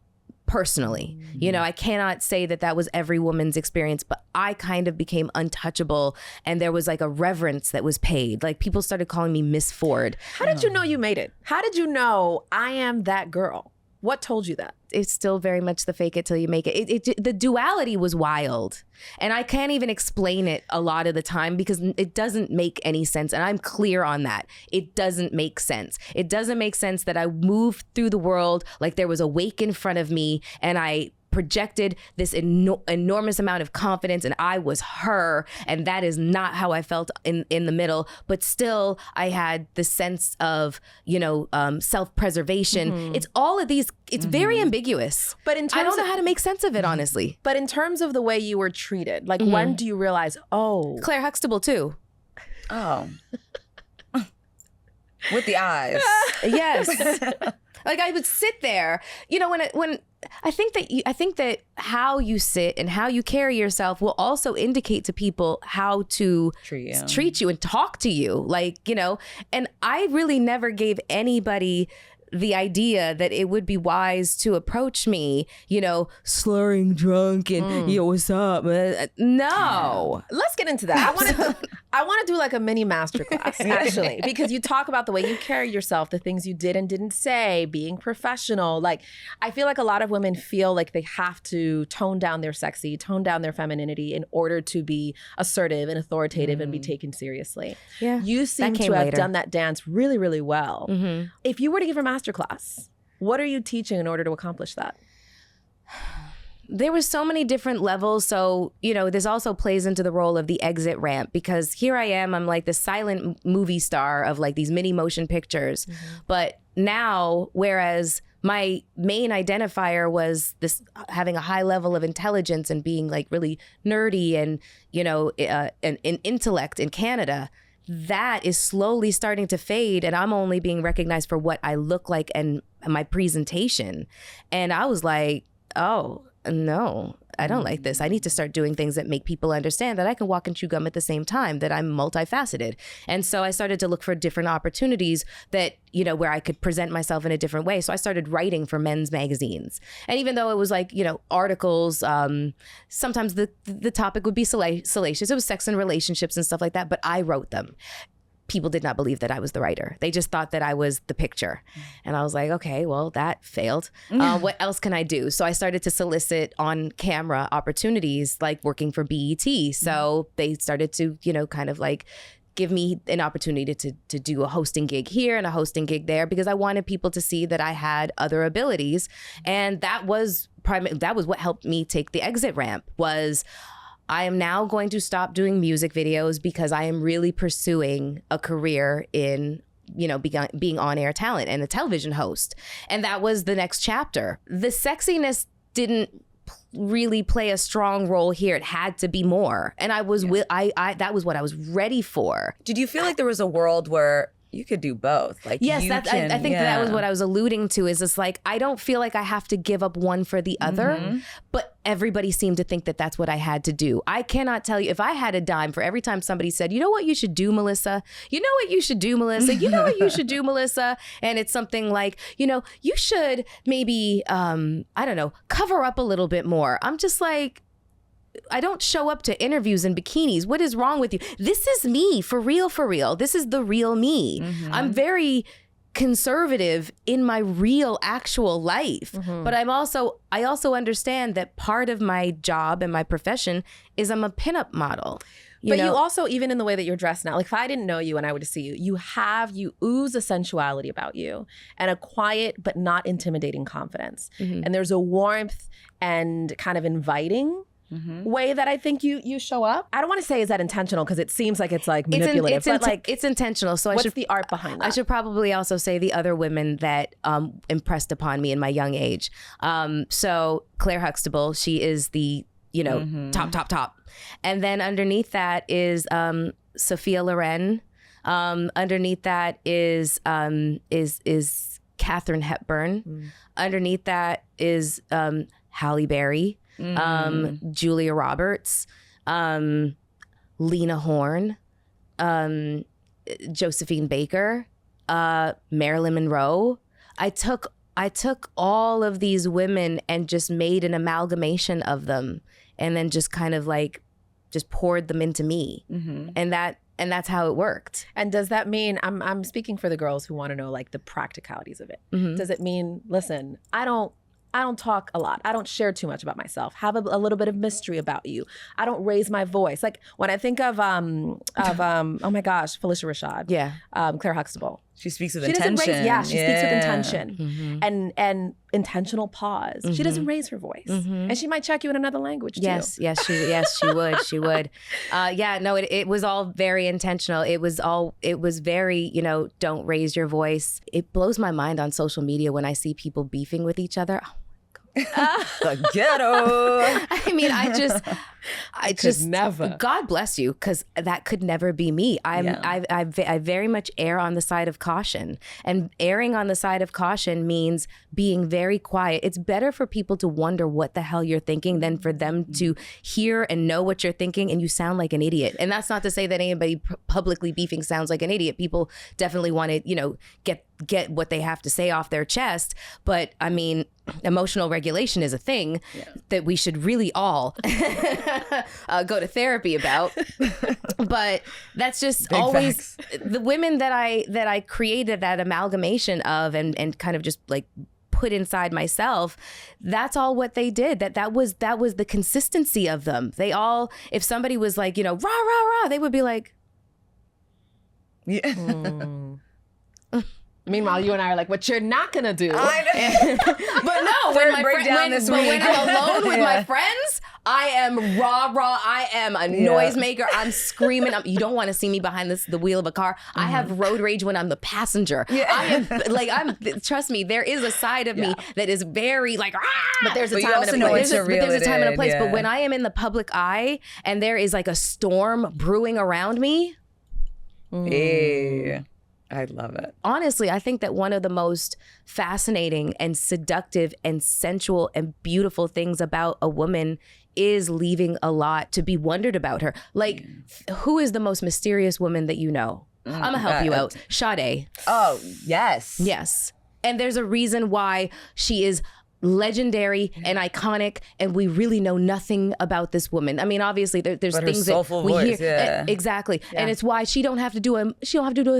Personally, you know, I cannot say that was every woman's experience, but I kind of became untouchable, and there was like a reverence that was paid. Like, people started calling me Miss Ford. How did you know you made it? How did you know I am that girl? What told you that? It's still very much the fake it till you make it. The duality was wild. And I can't even explain it a lot of the time because it doesn't make any sense. And I'm clear on that. It doesn't make sense. It doesn't make sense that I moved through the world like there was a wake in front of me and I projected this enormous amount of confidence and I was her, and that is not how I felt in the middle. But still, I had the sense of, you know, self-preservation. It's all of these, it's very ambiguous. But in terms I don't know how to make sense of it, honestly. But in terms of the way you were treated, like when do you realize, oh. Claire Huxtable too. Oh. With the eyes. Yes. Like, I would sit there, you know, when I think that how you sit and how you carry yourself will also indicate to people how to treat you and talk to you. Like, you know, and I really never gave anybody the idea that it would be wise to approach me, you know, slurring drunk and, yo, what's up? No. Let's get into that. I want to do like a mini masterclass, actually, because you talk about the way you carry yourself, the things you did and didn't say, being professional. Like, I feel like a lot of women feel like they have to tone down their sexy, tone down their femininity in order to be assertive and authoritative and be taken seriously. Yeah. You seem to have done that dance really, really well. If you were to give a masterclass, what are you teaching in order to accomplish that? There were so many different levels. So, you know, this also plays into the role of the exit ramp, because here I am, I'm like the silent movie star of like these mini motion pictures. But now, whereas my main identifier was this having a high level of intelligence and being like really nerdy and, you know, an intellect in Canada, that is slowly starting to fade, and I'm only being recognized for what I look like and my presentation. And I was like, oh, no, I don't like this. I need to start doing things that make people understand that I can walk and chew gum at the same time, that I'm multifaceted. And so I started to look for different opportunities that, you know, where I could present myself in a different way. So I started writing for men's magazines. And even though it was like, you know, articles, sometimes the topic would be salacious. It was sex and relationships and stuff like that, but I wrote them. People did not believe that I was the writer. They just thought that I was the picture. And I was like, okay, well, that failed. What else can I do? So I started to solicit on camera opportunities, like working for BET. So they started to, you know, kind of like give me an opportunity to do a hosting gig here and a hosting gig there, because I wanted people to see that I had other abilities. And that was what helped me take the exit ramp. Was I am now going to stop doing music videos because I am really pursuing a career in, you know, being on-air talent and a television host. And that was the next chapter. The sexiness didn't really play a strong role here. It had to be more. And I was that was what I was ready for. Did you feel like there was a world where you could do both? Like, yes, I think that was what I was alluding to, is it's like, I don't feel like I have to give up one for the other, but everybody seemed to think that that's what I had to do. I cannot tell you, if I had a dime for every time somebody said, you know what you should do, Melyssa? You know what you should do, Melyssa? You know what you should do, Melyssa? And it's something like, you know, you should maybe, I don't know, cover up a little bit more. I'm just like, I don't show up to interviews in bikinis. What is wrong with you? This is me, for real, for real. This is the real me. I'm very conservative in my real, actual life. But I also understand that part of my job and my profession is I'm a pinup model. You also, even in the way that you're dressed now, like if I didn't know you and I were to see you, you ooze a sensuality about you and a quiet but not intimidating confidence. And there's a warmth and kind of inviting way that I think you show up. I don't want to say is that intentional, because it seems like it's like manipulative, but like it's intentional. So what's the art behind that? I should probably also say the other women that impressed upon me in my young age. So Claire Huxtable, she is the, you know, top. And then underneath that is Sophia Loren. Underneath that is Katharine Hepburn. Underneath that is Halle Berry. Julia Roberts, Lena Horne, Josephine Baker, Marilyn Monroe. I took all of these women and just made an amalgamation of them, and then just kind of like just poured them into me. And that's how it worked. And does that mean, I'm speaking for the girls who want to know like the practicalities of it. Does it mean, listen, I don't talk a lot. I don't share too much about myself. Have a little bit of mystery about you. I don't raise my voice. Like when I think of oh my gosh, Felicia Rashad. Yeah. Claire Huxtable. She speaks with intention. She speaks with intention and intentional pause. She doesn't raise her voice, and she might check you in another language too. Yes, she would. She would. It was all very intentional. It was very, you know, don't raise your voice. It blows my mind on social media when I see people beefing with each other. The ghetto. I mean, I could just never. God bless you, because that could never be me. I very much err on the side of caution, and erring on the side of caution means being very quiet. It's better for people to wonder what the hell you're thinking than for them to hear and know what you're thinking and you sound like an idiot. And that's not to say that anybody publicly beefing sounds like an idiot. People definitely want to, you know, get what they have to say off their chest. But I mean, emotional regulation is a thing that we should really all go to therapy about. But that's just Big always facts. the women that I created that amalgamation of and kind of just like put inside myself. That's all what they did. That was the consistency of them. They all, if somebody was like, you know, rah rah rah, they would be like, Meanwhile, you and I are like, what you're not gonna do. but no, when I'm alone with my friends, I am rah rah. I am a noisemaker. I'm screaming. You don't want to see me behind the wheel of a car. I have road rage when I'm the passenger. I am like, trust me, there is a side of me that is very like, but there's a time and a place. But there's a time and a place. But when I am in the public eye and there is like a storm brewing around me. I love it. Honestly, I think that one of the most fascinating and seductive and sensual and beautiful things about a woman is leaving a lot to be wondered about her. Like, who is the most mysterious woman that you know? I'm gonna help you out. Sade. Oh, yes. Yes. And there's a reason why she is legendary and iconic, and we really know nothing about this woman. I mean, obviously there's things that we voice, hear exactly, and it's why she don't have to do a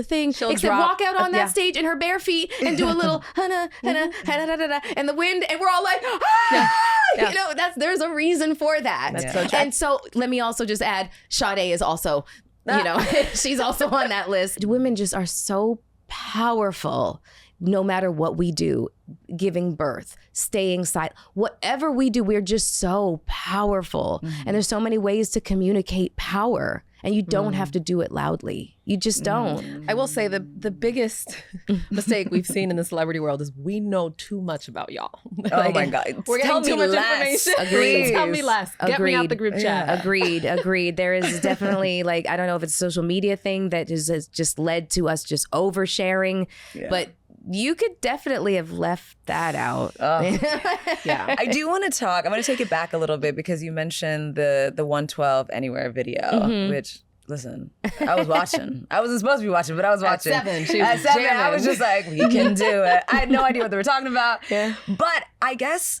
thing except walk out on that stage in her bare feet and do a little hana and the wind, and we're all like, you know, there's a reason for that. That's so true. And so let me also just add, Sade is also, you know, she's also on that list. Women just are so powerful. No matter what we do, giving birth, staying silent, whatever we do, we're just so powerful. And there's so many ways to communicate power, and you don't have to do it loudly. You just don't. I will say the biggest mistake we've seen in the celebrity world is we know too much about y'all. Oh my God. We're getting too much information. Agreed. Tell me less. Get me out the group chat. Agreed. There is definitely, like, I don't know if it's a social media thing that has just led to us just oversharing, but you could definitely have left that out. I do want to talk. I'm going to take it back a little bit because you mentioned the 112 Anywhere video, which, listen, I was watching. I wasn't supposed to be watching, but I was watching. At 7, she was At 7, jamming. I was just like, we can do it. I had no idea what they were talking about. But I guess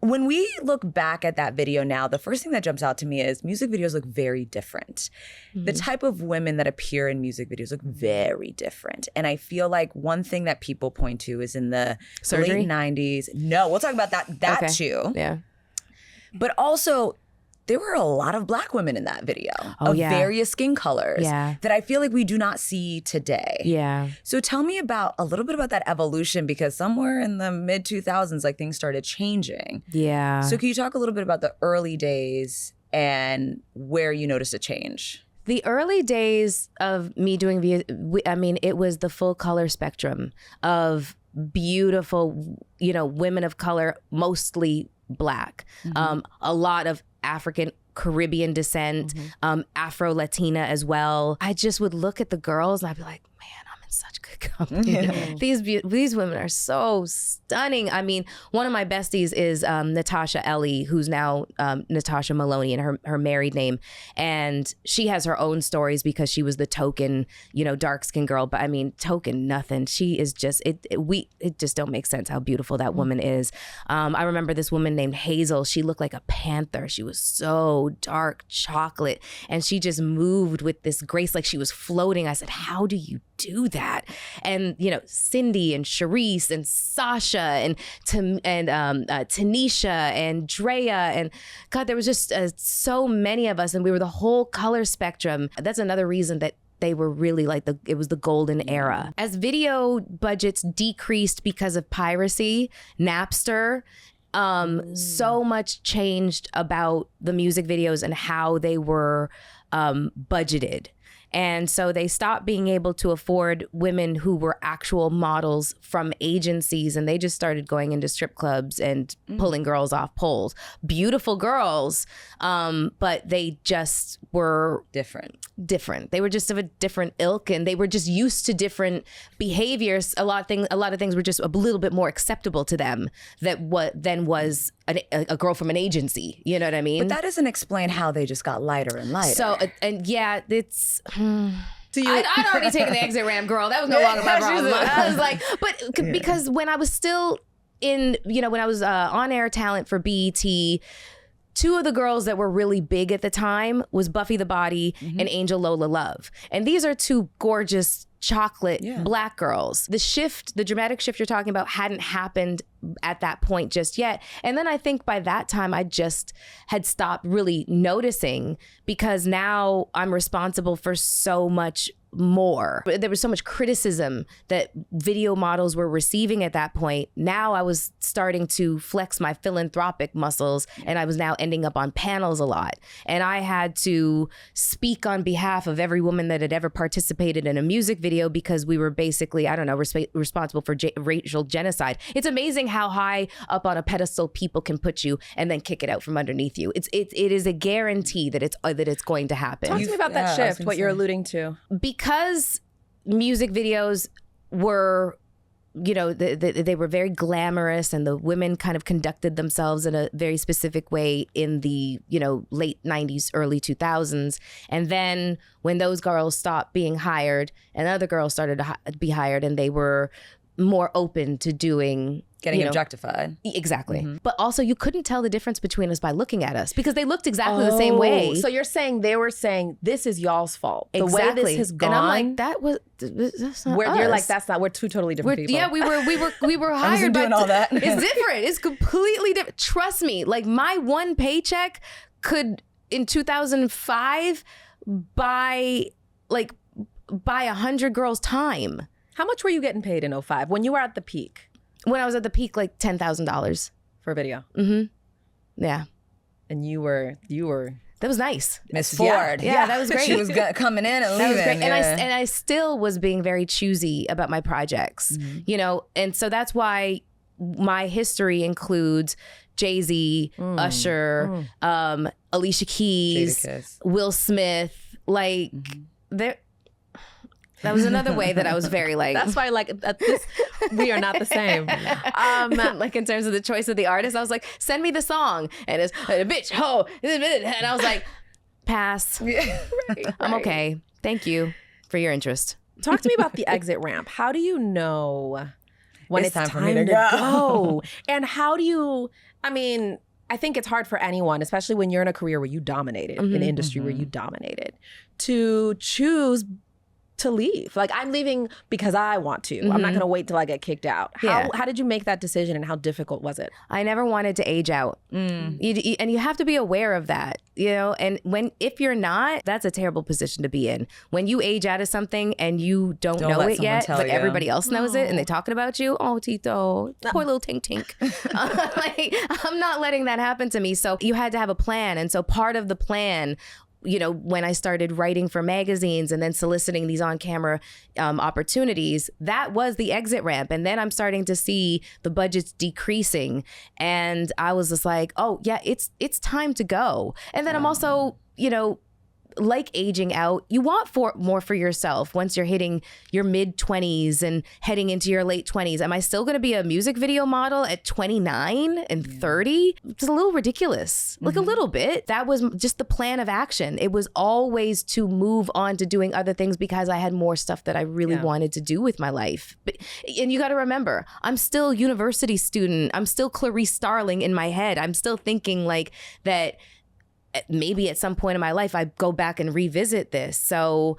when we look back at that video now, the first thing that jumps out to me is music videos look very different. The type of women that appear in music videos look very different. And I feel like one thing that people point to is in the Surgery? late 90s. No, we'll talk about that too. Yeah. But also, there were a lot of Black women in that video of various skin colors that I feel like we do not see today. Yeah. So tell me a little bit about that evolution, because somewhere in the mid 2000s, like, things started changing. Yeah. So can you talk a little bit about the early days and where you noticed a change? The early days of me doing, I mean, it was the full color spectrum of beautiful, you know, women of color, mostly Black, a lot of African Caribbean descent, Afro-Latina as well. I just would look at the girls and I'd be like, man, I'm in such good company. These women are so stunning. I mean, one of my besties is Natasha Ellie, who's now Natasha Maloney in her married name. And she has her own stories because she was the token, you know, dark-skinned girl. But I mean, token nothing. She is just, it just don't make sense how beautiful that woman is. I remember this woman named Hazel. She looked like a panther. She was so dark chocolate. And she just moved with this grace like she was floating. I said, how do you do that? And, you know, Cindy and Sharice and Sasha and Tanisha and Drea, and God, there was just so many of us, and we were the whole color spectrum. That's another reason that they were really like it was the golden era. As video budgets decreased because of piracy, Napster, so much changed about the music videos and how they were budgeted. And so they stopped being able to afford women who were actual models from agencies, and they just started going into strip clubs and pulling girls off poles. Beautiful girls, but they just were different. They were just of a different ilk, and they were just used to different behaviors. A lot of things were just a little bit more acceptable to them that what then was a girl from an agency. You know what I mean? But that doesn't explain how they just got lighter and lighter. So, and yeah, it's... I'd already taken the exit ramp, girl. That was no longer my problem. I was like, but because when I was still in, when I was on air talent for BET, two of the girls that were really big at the time was Buffy the Body and Angel Lola Love. And these are two gorgeous chocolate black girls. The dramatic shift you're talking about hadn't happened at that point just yet. And then I think by that time I just had stopped really noticing, because now I'm responsible for so much more. There was so much criticism that video models were receiving at that point. Now I was starting to flex my philanthropic muscles, and I was now ending up on panels a lot. And I had to speak on behalf of every woman that had ever participated in a music video, because we were basically, responsible for racial genocide. It's amazing how high up on a pedestal people can put you and then kick it out from underneath you. It is a guarantee that it's going to happen. Talk to me about that shift, what you're alluding to. Because music videos were, they were very glamorous, and the women kind of conducted themselves in a very specific way in the, late 90s, early 2000s. And then when those girls stopped being hired and other girls started to be hired, and they were more open to getting objectified. Exactly. But also you couldn't tell the difference between us by looking at us, because they looked exactly the same way. So you're saying they were saying this is y'all's fault. The way this has gone. And I'm like, that's not us. You're like, that's not, we're two totally different people. Yeah, we were hired doing all that. It's different. It's completely different. Trust me, like my one paycheck could in 2005 buy 100 girls time. How much were you getting paid in 2005 when you were at the peak? When I was at the peak, like $10,000 for a video. Yeah. And you were. That was nice. Miss Ford. Yeah, that was great. She was coming in and leaving. That was great. And I still was being very choosy about my projects, and so that's why my history includes Jay-Z, Usher, Alicia Keys, Will Smith, there. That was another way that I was very That's why we are not the same. In terms of the choice of the artist, I was like, send me the song, and it's bitch, ho, and I was like, pass. I'm okay. Thank you for your interest. Talk to me about the exit ramp. How do you know when it's time for me to go? And how do you? I think it's hard for anyone, especially when you're in a career where you dominated, an industry where you dominated, to choose to leave. Like, I'm leaving because I want to. I'm not going to wait till I get kicked out. How did you make that decision, and how difficult was it? I never wanted to age out. And you have to be aware of that, and if you're not, that's a terrible position to be in. When you age out of something and you don't know it yet, but everybody else knows it and they're talking about you, oh, Tito, poor little tink tink. I'm not letting that happen to me. So you had to have a plan. And so part of the plan, when I started writing for magazines and then soliciting these on-camera opportunities, that was the exit ramp. And then I'm starting to see the budgets decreasing. And I was just like, oh, yeah, it's time to go. And then I'm also, like aging out, you want more for yourself once you're hitting your mid-20s and heading into your late 20s. Am I still going to be a music video model at 29 and 30? It's a little ridiculous, like a little bit. That was just the plan of action. It was always to move on to doing other things because I had more stuff that I really wanted to do with my life. And you got to remember, I'm still a university student. I'm still Clarice Starling in my head. I'm still thinking like that. Maybe at some point in my life, I go back and revisit this. So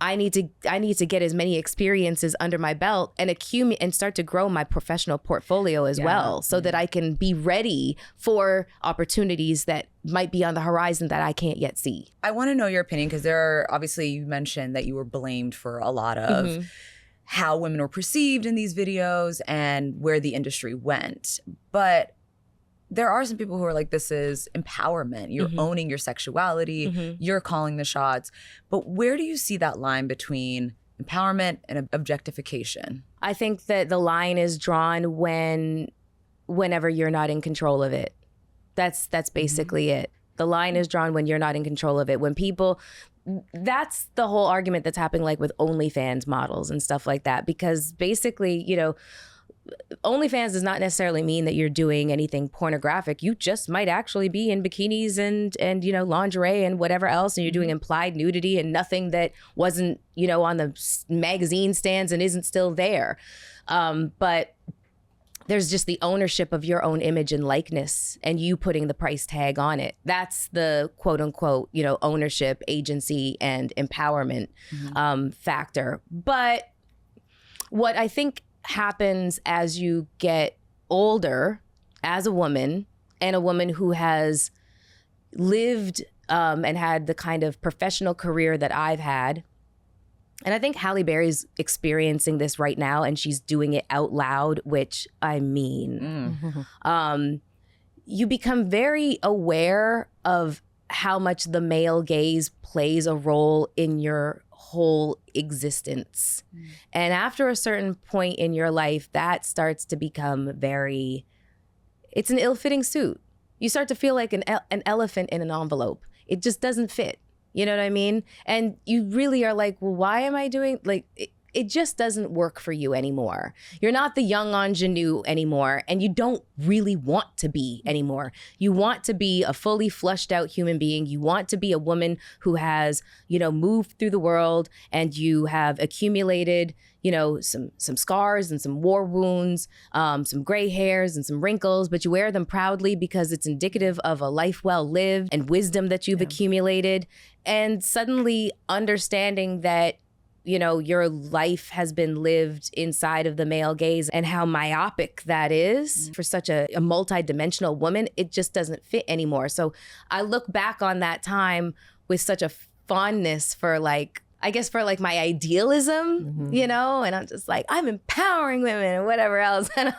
I need to get as many experiences under my belt and accumulate and start to grow my professional portfolio as well, so that I can be ready for opportunities that might be on the horizon that I can't yet see. I want to know your opinion, because obviously you mentioned that you were blamed for a lot of how women were perceived in these videos and where the industry went. But there are some people who are like, this is empowerment. You're owning your sexuality. You're calling the shots. But where do you see that line between empowerment and objectification? I think that the line is drawn whenever you're not in control of it. That's basically it. The line is drawn when you're not in control of it. When people, that's the whole argument that's happening like with OnlyFans models and stuff like that. Because basically, you know, OnlyFans does not necessarily mean that you're doing anything pornographic. You just might actually be in bikinis and you know, lingerie and whatever else, and you're doing implied nudity and nothing that wasn't, you know, on the magazine stands and isn't still there. But there's just the ownership of your own image and likeness and you putting the price tag on it. That's the quote unquote, you know, ownership, agency, and empowerment factor. But what I think happens as you get older as a woman, and a woman who has lived and had the kind of professional career that I've had. And I think Halle Berry's experiencing this right now, and she's doing it out loud, which I mean, you become very aware of how much the male gaze plays a role in your whole existence. And after a certain point in your life, that starts to become very, it's an ill-fitting suit. You start to feel like an elephant in an envelope. It just doesn't fit. You know what I mean? And you really are like, well, why am I doing, like, it just doesn't work for you anymore. You're not the young ingenue anymore, and you don't really want to be anymore. You want to be a fully fleshed out human being. You want to be a woman who has, you know, moved through the world, and you have accumulated, you know, some scars and some war wounds, some gray hairs and some wrinkles, but you wear them proudly because it's indicative of a life well lived and wisdom that you've accumulated. And suddenly understanding that, you know, your life has been lived inside of the male gaze and how myopic that is for such a multi-dimensional woman, it just doesn't fit anymore. So I look back on that time with such a fondness for, like, I guess for like my idealism, you know, and I'm just like, I'm empowering women and whatever else. And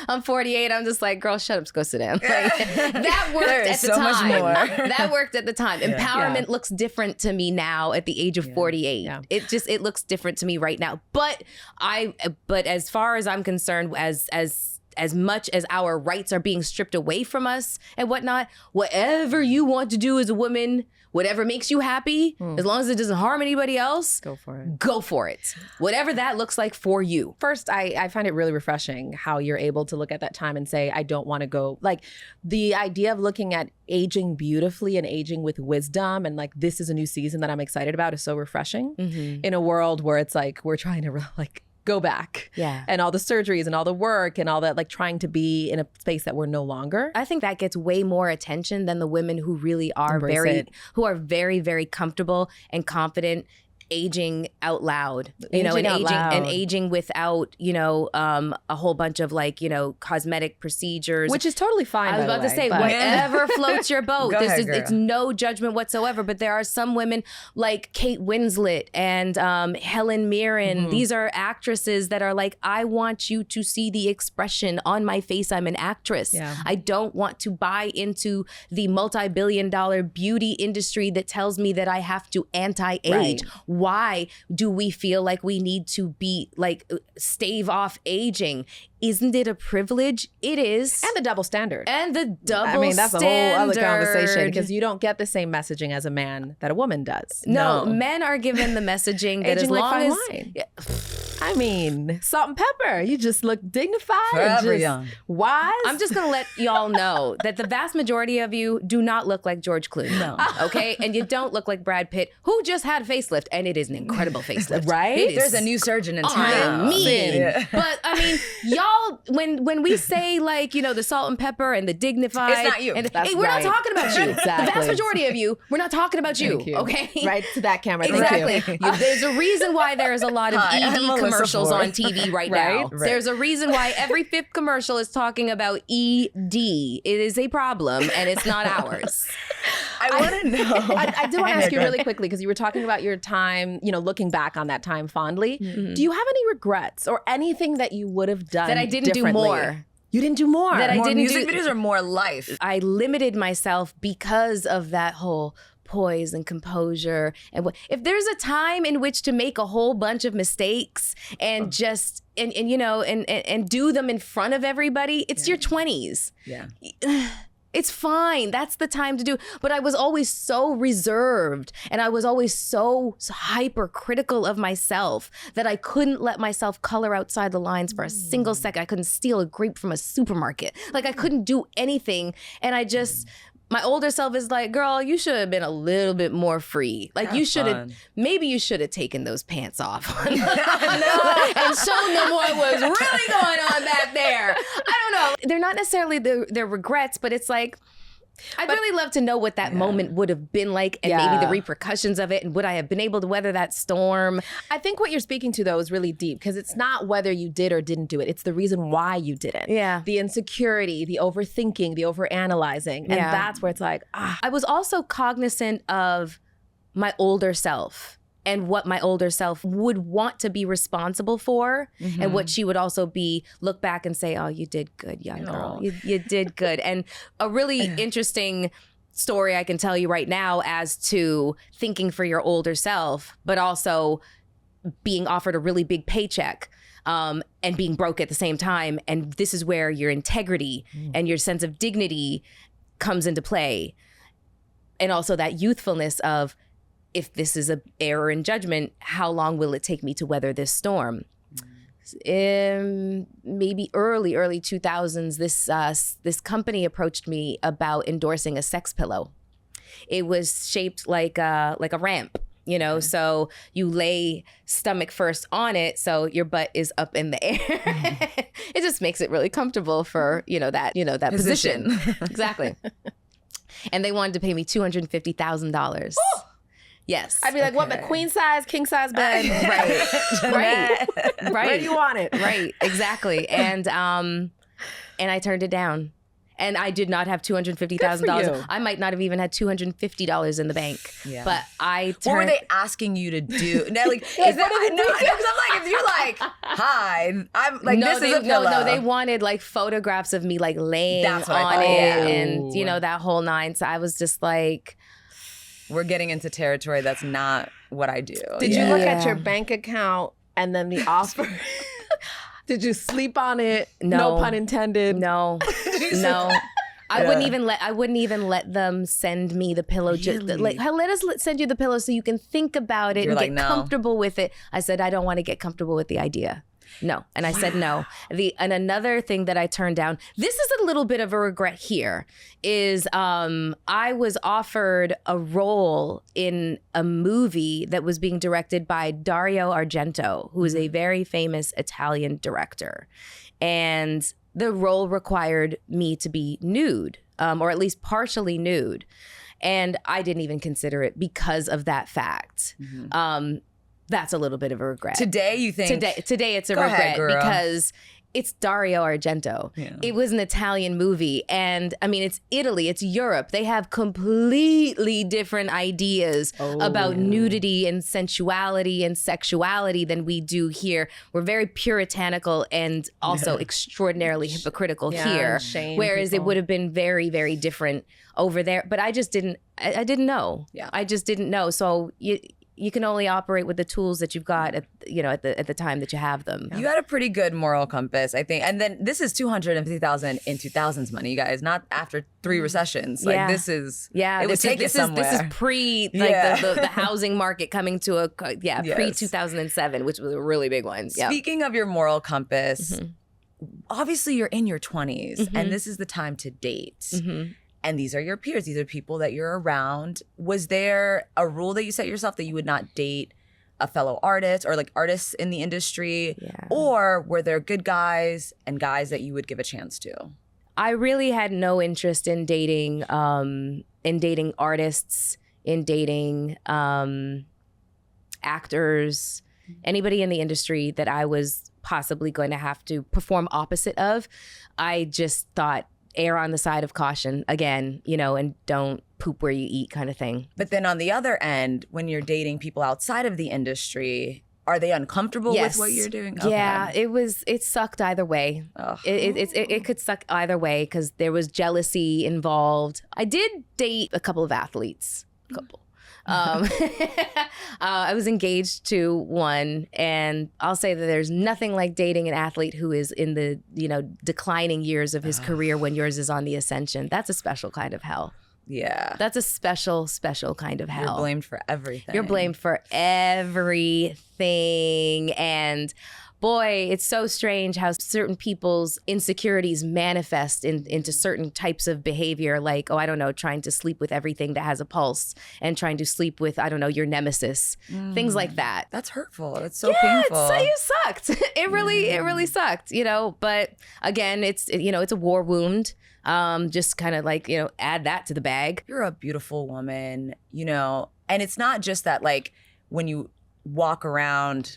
I'm 48. I'm just like, girl, shut up, go sit down. Like, that worked at the time. That worked at the time. Empowerment looks different to me now at the age of 48. Yeah. It looks different to me right now. But as far as I'm concerned, as much as our rights are being stripped away from us and whatnot, whatever you want to do as a woman, whatever makes you happy, as long as it doesn't harm anybody else, go for it. Go for it. Whatever that looks like for you. First, I find it really refreshing how you're able to look at that time and say, I don't want to go, like, the idea of looking at aging beautifully and aging with wisdom and like, this is a new season that I'm excited about is so refreshing in a world where it's like, we're trying to like, go back. Yeah. And all the surgeries and all the work and all that, like trying to be in a space that we're no longer. I think that gets way more attention than the women who really are very, very comfortable and confident aging out loud, and aging without, you know, a whole bunch of like, you know, cosmetic procedures, which is totally fine. I was about to say, whatever floats your boat. It's no judgment whatsoever. But there are some women like Kate Winslet and Helen Mirren. These are actresses that are like, I want you to see the expression on my face. I'm an actress. Yeah. I don't want to buy into the multi-billion-dollar beauty industry that tells me that I have to anti-age. Right. Why do we feel like we need to be like stave off aging? Isn't it a privilege? It is. And the double standard. And the double standard. I mean, that's a whole other conversation because you don't get the same messaging as a man that a woman does. No, men are given the messaging that as long as... I mean, salt and pepper. You just look dignified. Forever and young. Wise. I'm just going to let y'all know that the vast majority of you do not look like George Clooney. No. Okay? And you don't look like Brad Pitt, who just had a facelift, and it is an incredible facelift. Right? There's a new surgeon in town. But I mean, y'all, when we say like, you know, the salt and pepper and the dignified. It's not you. Hey, we're not talking about you. Exactly. The vast majority of you, we're not talking about you. Okay? Right to that camera. Exactly. Thank you. There's a reason why there's a lot of ED commercials on TV right now. Right. There's a reason why every fifth commercial is talking about ED. It is a problem and it's not ours. I want to know. I do want to ask you really quickly because you were talking about your time, you know, looking back on that time fondly. Do you have any regrets or anything that you would have done that I didn't do differently? more? You didn't do more. That I More didn't music do. videos or more life? I limited myself because of that whole poise and composure. And if there's a time in which to make a whole bunch of mistakes and just and you know and do them in front of everybody, it's your 20s. Yeah. It's fine. That's the time to do. But I was always so reserved and I was always so hypercritical of myself that I couldn't let myself color outside the lines for a single second. I couldn't steal a grape from a supermarket. Like I couldn't do anything. And I just, my older self is like, girl, you should have been a little bit more free. Like you should have, maybe you should have taken those pants off and shown them what was really going on back there. I don't know. They're not necessarily their regrets, but it's like, I'd really love to know what that moment would have been like and maybe the repercussions of it and would I have been able to weather that storm? I think what you're speaking to, though, is really deep because it's not whether you did or didn't do it. It's the reason why you didn't. Yeah. The insecurity, the overthinking, the overanalyzing. And that's where it's like, I was also cognizant of my older self and what my older self would want to be responsible for and what she would also look back and say, oh, you did good, young girl. You did good. And a really interesting story I can tell you right now as to thinking for your older self, but also being offered a really big paycheck and being broke at the same time. And this is where your integrity and your sense of dignity comes into play. And also that youthfulness of, if this is an error in judgment, how long will it take me to weather this storm? Maybe early 2000s, this company approached me about endorsing a sex pillow. It was shaped like a ramp, you know, so you lay stomach first on it, so your butt is up in the air. It just makes it really comfortable for that position. Exactly. And they wanted to pay me $250,000. Yes. I'd be like, what, the queen size, king size bed? Right. Where do you want it? Right. Exactly. And I turned it down. And I did not have $250,000. I might not have even had $250 in the bank. Yeah. But I turned. What were they asking you to do? No, like, is that, no, because I'm like, if you're like, hi, I'm like, this is a pillow. No, they wanted like photographs of me like laying on it and, you know, that whole nine. So I was just like, we're getting into territory that's not what I do. Did you look at your bank account and then the offer? Did you sleep on it? No pun intended. No. I wouldn't even let them send me the pillow. Really? Just like, let us send you the pillow so you can think about it and get comfortable with it. I said, I don't want to get comfortable with the idea. No. And I said no. And another thing that I turned down, this is a little bit of a regret here, is I was offered a role in a movie that was being directed by Dario Argento, who is a very famous Italian director. And the role required me to be nude, or at least partially nude. And I didn't even consider it because of that fact. That's a little bit of a regret. Today, you think? Today it's a regret because it's Dario Argento. Yeah. It was an Italian movie. And I mean, it's Italy, it's Europe. They have completely different ideas about nudity and sensuality and sexuality than we do here. We're very puritanical and also extraordinarily hypocritical here. Whereas it would have been very, very different over there. But I just didn't, I didn't know. Yeah. I just didn't know. So you can only operate with the tools that you've got at the time that you have them. You had a pretty good moral compass, I think. And then this is $250,000 in 2000s money, you guys, not after 3 recessions. Like this is it would take it somewhere. This is pre the housing market coming to pre 2007, which was a really big one. Speaking of your moral compass, obviously you're in your 20s and this is the time to date. And these are your peers. These are people that you're around. Was there a rule that you set yourself that you would not date a fellow artist or like artists in the industry? Yeah. Or were there good guys and guys that you would give a chance to? I really had no interest in dating artists, in dating actors, anybody in the industry that I was possibly going to have to perform opposite of. I just thought, err on the side of caution again, and don't poop where you eat kind of thing. But then on the other end, when you're dating people outside of the industry, Are they uncomfortable Yes. with what you're doing? Yeah, it sucked either way. Ugh. It could suck either way because there was jealousy involved. I did date a couple of athletes. I was engaged to one, and I'll say that there's nothing like dating an athlete who is in the, declining years of his career when yours is on the ascension. That's a special kind of hell. Yeah. That's a special kind of hell. You're blamed for everything. You're blamed for everything. And boy, it's so strange how certain people's insecurities manifest into certain types of behavior, like, trying to sleep with everything that has a pulse and trying to sleep with, your nemesis, things like that. That's hurtful. It's so painful. You sucked. It really sucked, but again, it's a war wound. Just kind of add that to the bag. You're a beautiful woman, and it's not just that, like, when you walk around,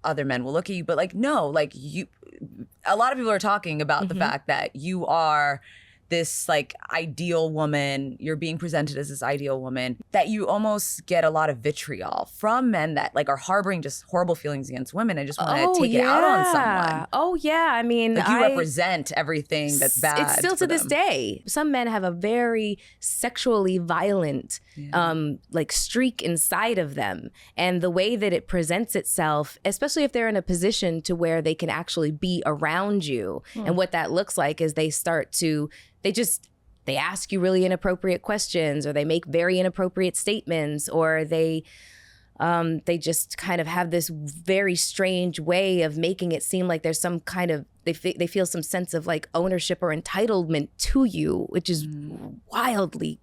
other men will look at you, but no, you, a lot of people are talking about the fact that you are this ideal woman. You're being presented as this ideal woman, that you almost get a lot of vitriol from men that are harboring just horrible feelings against women and just want to take it out on someone. Oh yeah, I mean, you represent everything that's bad. It's still to this day. Some men have a very sexually violent streak inside of them, and the way that it presents itself, especially if they're in a position to where they can actually be around you, and what that looks like is they ask you really inappropriate questions, or they make very inappropriate statements, or they just kind of have this very strange way of making it seem like there's some kind of, they feel some sense of ownership or entitlement to you, which is wildly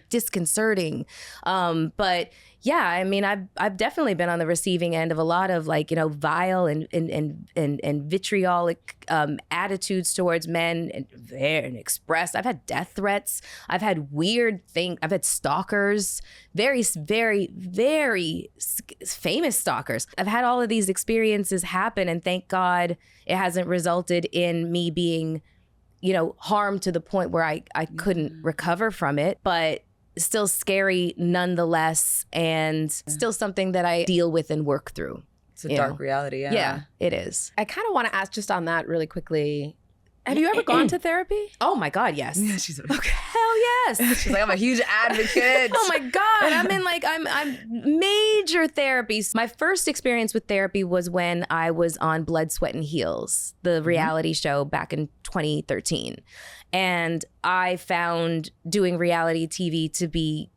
disconcerting. But yeah, I mean, I've definitely been on the receiving end of a lot of vile and vitriolic attitudes towards men, and expressed. I've had death threats. I've had weird things. I've had stalkers, very, very, very famous stalkers. I've had all of these experiences happen, and thank God it hasn't resulted in me being, harmed to the point where I couldn't recover from it. But still scary nonetheless, and still something that I deal with and work through. It's a dark reality. Yeah, it is. I kind of want to ask just on that really quickly. Have you ever gone to therapy? Oh my God, yes. She's hell yes. She's like, I'm a huge advocate. Oh my God, I'm major therapy. My first experience with therapy was when I was on Blood, Sweat, and Heels, the reality show back in 2013. And I found doing reality TV to be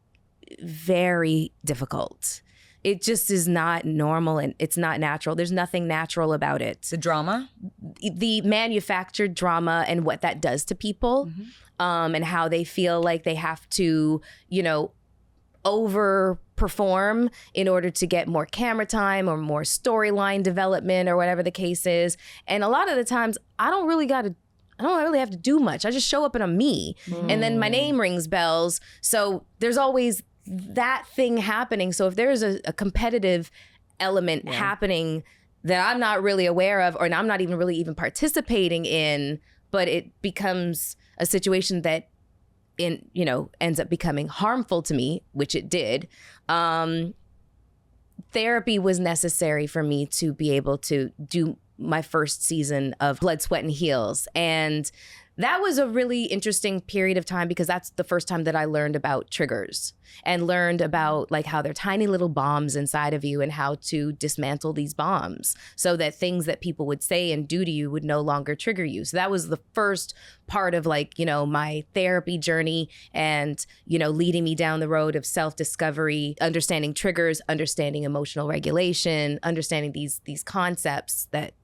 very difficult. It just is not normal, and it's not natural. There's nothing natural about it. The drama? The manufactured drama and what that does to people, and how they feel like they have to, overperform in order to get more camera time or more storyline development or whatever the case is. And a lot of the times, I don't really have to do much. I just show up and I'm me. And then my name rings bells. So there's always that thing happening. So if there's a competitive element happening that I'm not really aware of, or I'm not even really participating in, but it becomes a situation that ends up becoming harmful to me, which it did. Therapy was necessary for me to be able to do my first season of Blood, Sweat, and Heels. And that was a really interesting period of time because that's the first time that I learned about triggers and learned about how they're tiny little bombs inside of you and how to dismantle these bombs so that things that people would say and do to you would no longer trigger you. So that was the first part of my therapy journey and, leading me down the road of self-discovery, understanding triggers, understanding emotional regulation, understanding these concepts that,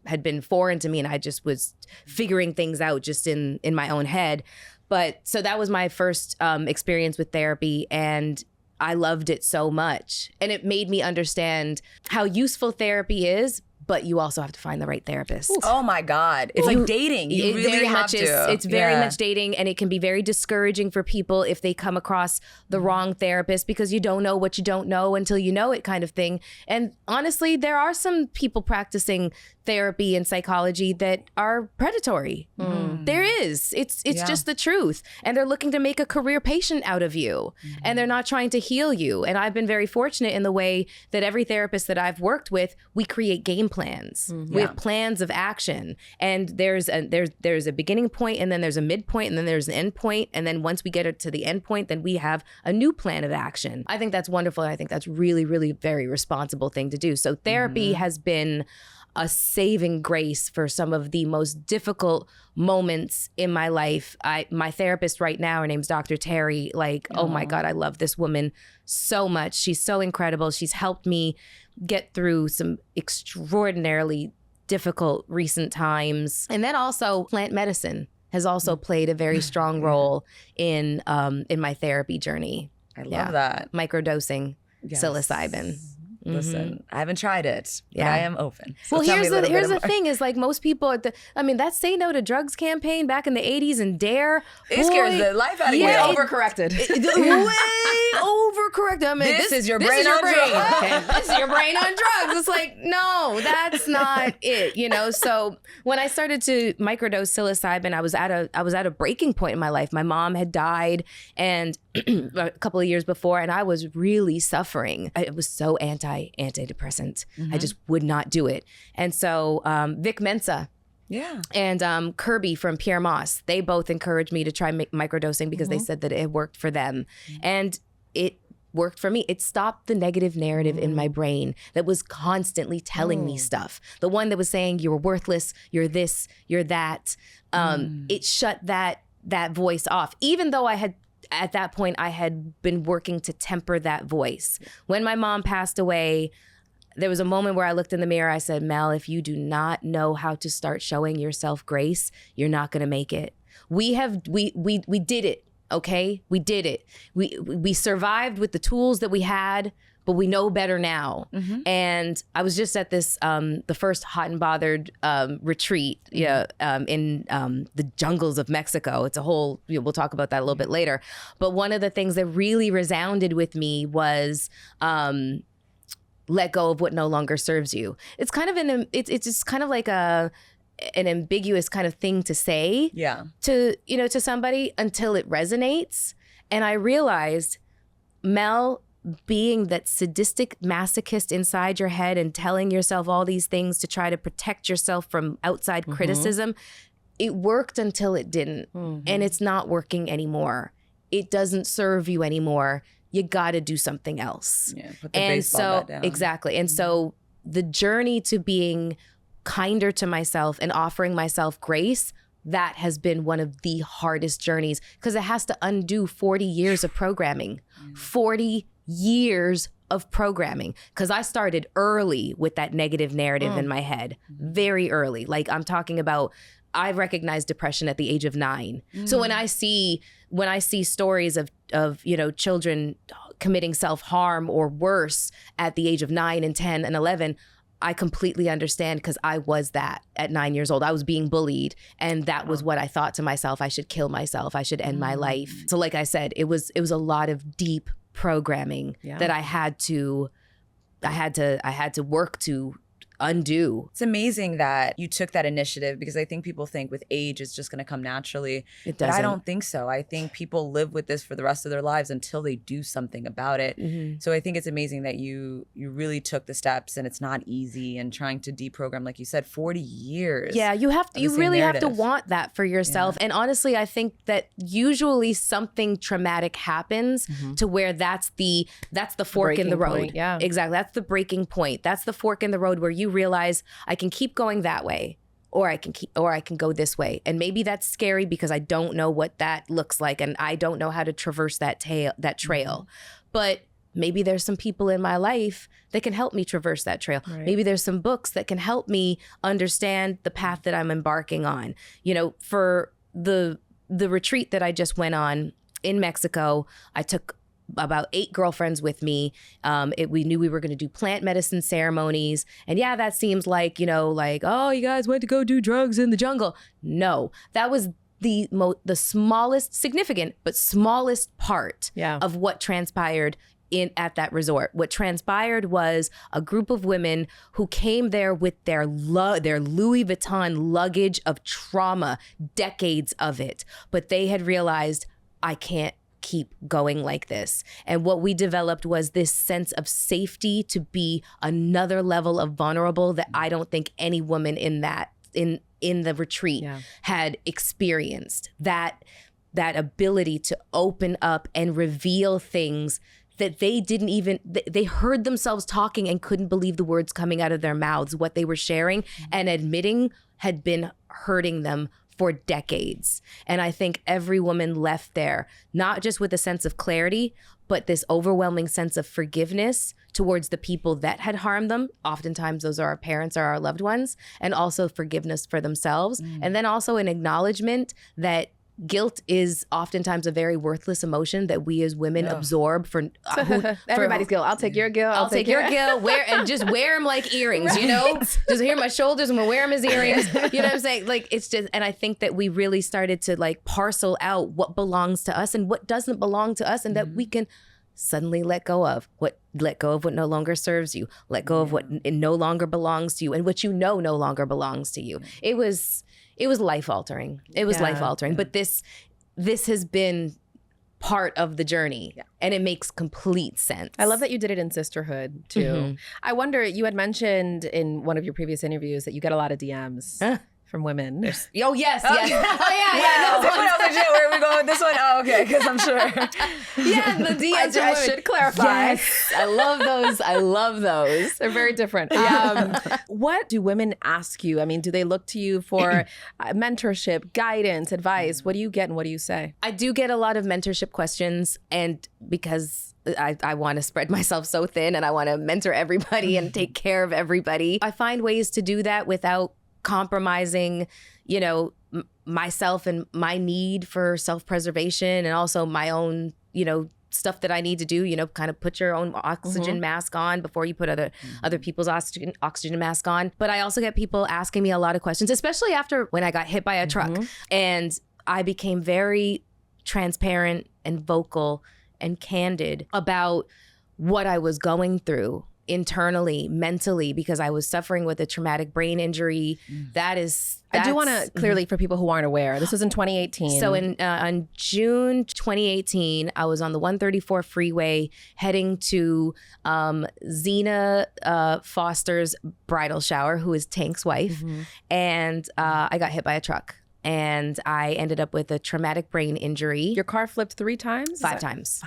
had been foreign to me, and I just was figuring things out just in my own head. But so that was my first experience with therapy, and I loved it so much. And it made me understand how useful therapy is, but you also have to find the right therapist. Oh my God. It's like dating. You really have to. It's very much dating, and it can be very discouraging for people if they come across the wrong therapist because you don't know what you don't know until you know it kind of thing. And honestly, there are some people practicing therapy and psychology that are predatory. There is. It's just the truth. And they're looking to make a career patient out of you. And they're not trying to heal you. And I've been very fortunate in the way that every therapist that I've worked with, we create game plans. We have plans of action. And there's a beginning point, and then there's a midpoint, and then there's an end point. And then once we get it to the end point, then we have a new plan of action. I think that's wonderful. I think that's really, really very responsible thing to do. So therapy has been a saving grace for some of the most difficult moments in my life. My therapist right now, her name's Dr. Terry. Like, oh my God, I love this woman so much. She's so incredible. She's helped me get through some extraordinarily difficult recent times. And then also plant medicine has also played a very strong role in my therapy journey. I love that. Microdosing psilocybin. Listen, I haven't tried it, but I am open. So well, here's the thing is like most people, that Say No to Drugs campaign back in the 80s and DARE. It scares the life out of you. Overcorrected. Way overcorrected. I mean, this is your brain on drugs. Okay. This is your brain on drugs. It's like, no, that's not it, you know? So when I started to microdose psilocybin, I was at a breaking point in my life. My mom had died and a couple of years before, and I was really suffering. I was so antidepressant. I just would not do it. And so Vic Mensa and Kirby from Pierre Moss, they both encouraged me to try microdosing because they said that it worked for them. And it worked for me. It stopped the negative narrative in my brain that was constantly telling me stuff. The one that was saying you're worthless, you're this, you're that. It shut that voice off, even though at that point, I had been working to temper that voice. When my mom passed away, there was a moment where I looked in the mirror. I said, Mel, if you do not know how to start showing yourself grace, you're not going to make it. We did it. Okay, we did it. We survived with the tools that we had, but we know better now. And I was just at this, the first Hot and Bothered retreat in the jungles of Mexico. It's a whole, we'll talk about that a little bit later. But one of the things that really resounded with me was let go of what no longer serves you. It's kind of it's just kind of like an ambiguous kind of thing to say to somebody until it resonates. And I realized, Mel, being that sadistic masochist inside your head and telling yourself all these things to try to protect yourself from outside criticism, it worked until it didn't. And it's not working anymore. It doesn't serve you anymore. You got to do something else. Yeah, put the baseball bat down. Exactly. And so the journey to being kinder to myself and offering myself grace, that has been one of the hardest journeys because it has to undo 40 years of programming. 40 years of programming, because I started early with that negative narrative in my head, very early. Like I'm talking about, I recognized depression at the age of 9. So when I see stories of children committing self-harm or worse at the age of 9 and 10 and 11, I completely understand because I was that at 9 years old. I was being bullied, and that was what I thought to myself. I should kill myself. I should end my life. So like I said, it was a lot of deep programming that I had to work to undo. It's amazing that you took that initiative because I think people think with age it's just going to come naturally. It doesn't. But I don't think so. I think people live with this for the rest of their lives until they do something about it. So I think it's amazing that you really took the steps, and it's not easy, and trying to deprogram, like you said, 40 years. Yeah, you really have to want that for yourself. And honestly, I think that usually something traumatic happens to where that's the fork in the road. Point, yeah. Exactly. That's the breaking point. That's the fork in the road where you realize I can keep going that way, or I can go this way. And maybe that's scary because I don't know what that looks like, and I don't know how to traverse that trail. But maybe there's some people in my life that can help me traverse that trail. Right. Maybe there's some books that can help me understand the path that I'm embarking on. For the retreat that I just went on in Mexico, I took about 8 girlfriends with me. We knew we were going to do plant medicine ceremonies. And yeah, that seems like, oh, you guys went to go do drugs in the jungle. No, that was the smallest, significant, but smallest part of what transpired at that resort. What transpired was a group of women who came there with their Louis Vuitton luggage of trauma, decades of it. But they had realized, I can't keep going like this. And what we developed was this sense of safety to be another level of vulnerable that I don't think any woman in the retreat had experienced. That ability to open up and reveal things that they heard themselves talking and couldn't believe the words coming out of their mouths, what they were sharing and admitting had been hurting them for decades. And I think every woman left there, not just with a sense of clarity, but this overwhelming sense of forgiveness towards the people that had harmed them. Oftentimes those are our parents or our loved ones, and also forgiveness for themselves. And then also an acknowledgement that guilt is oftentimes a very worthless emotion that we as women absorb for everybody's guilt. I'll take your guilt. I'll take your guilt. Just wear them like earrings, you know? Just hear my shoulders and we'll wear them as earrings. You know what I'm saying? Like, it's just, and I think that we really started to like parcel out what belongs to us and what doesn't belong to us, and that we can suddenly let go of what no longer serves you, let go of what no longer belongs to you, and what no longer belongs to you. It was life altering. It was life altering. But this has been part of the journey, and it makes complete sense. I love that you did it in sisterhood too. I wonder, you had mentioned in one of your previous interviews that you get a lot of DMs from women. Oh, yes. Oh, yeah. Where are we going with this one? Oh, okay, because I'm sure. Yeah, the DMs I should clarify. Yes, I love those. They're very different. What do women ask you? I mean, do they look to you for mentorship, guidance, advice? What do you get and what do you say? I do get a lot of mentorship questions, and because I want to spread myself so thin and I want to mentor everybody and take care of everybody, I find ways to do that without compromising, myself and my need for self-preservation, and also my own, stuff that I need to do, kind of put your own oxygen mask on before you put other people's oxygen mask on. But I also get people asking me a lot of questions, especially after when I got hit by a truck. And I became very transparent and vocal and candid about what I was going through internally, mentally, because I was suffering with a traumatic brain injury. I do want to clearly, for people who aren't aware, this was in 2018. So on June 2018, I was on the 134 freeway heading to Zena Foster's bridal shower, who is Tank's wife. And I got hit by a truck. And I ended up with a traumatic brain injury. Your car flipped 3 times? 5 times.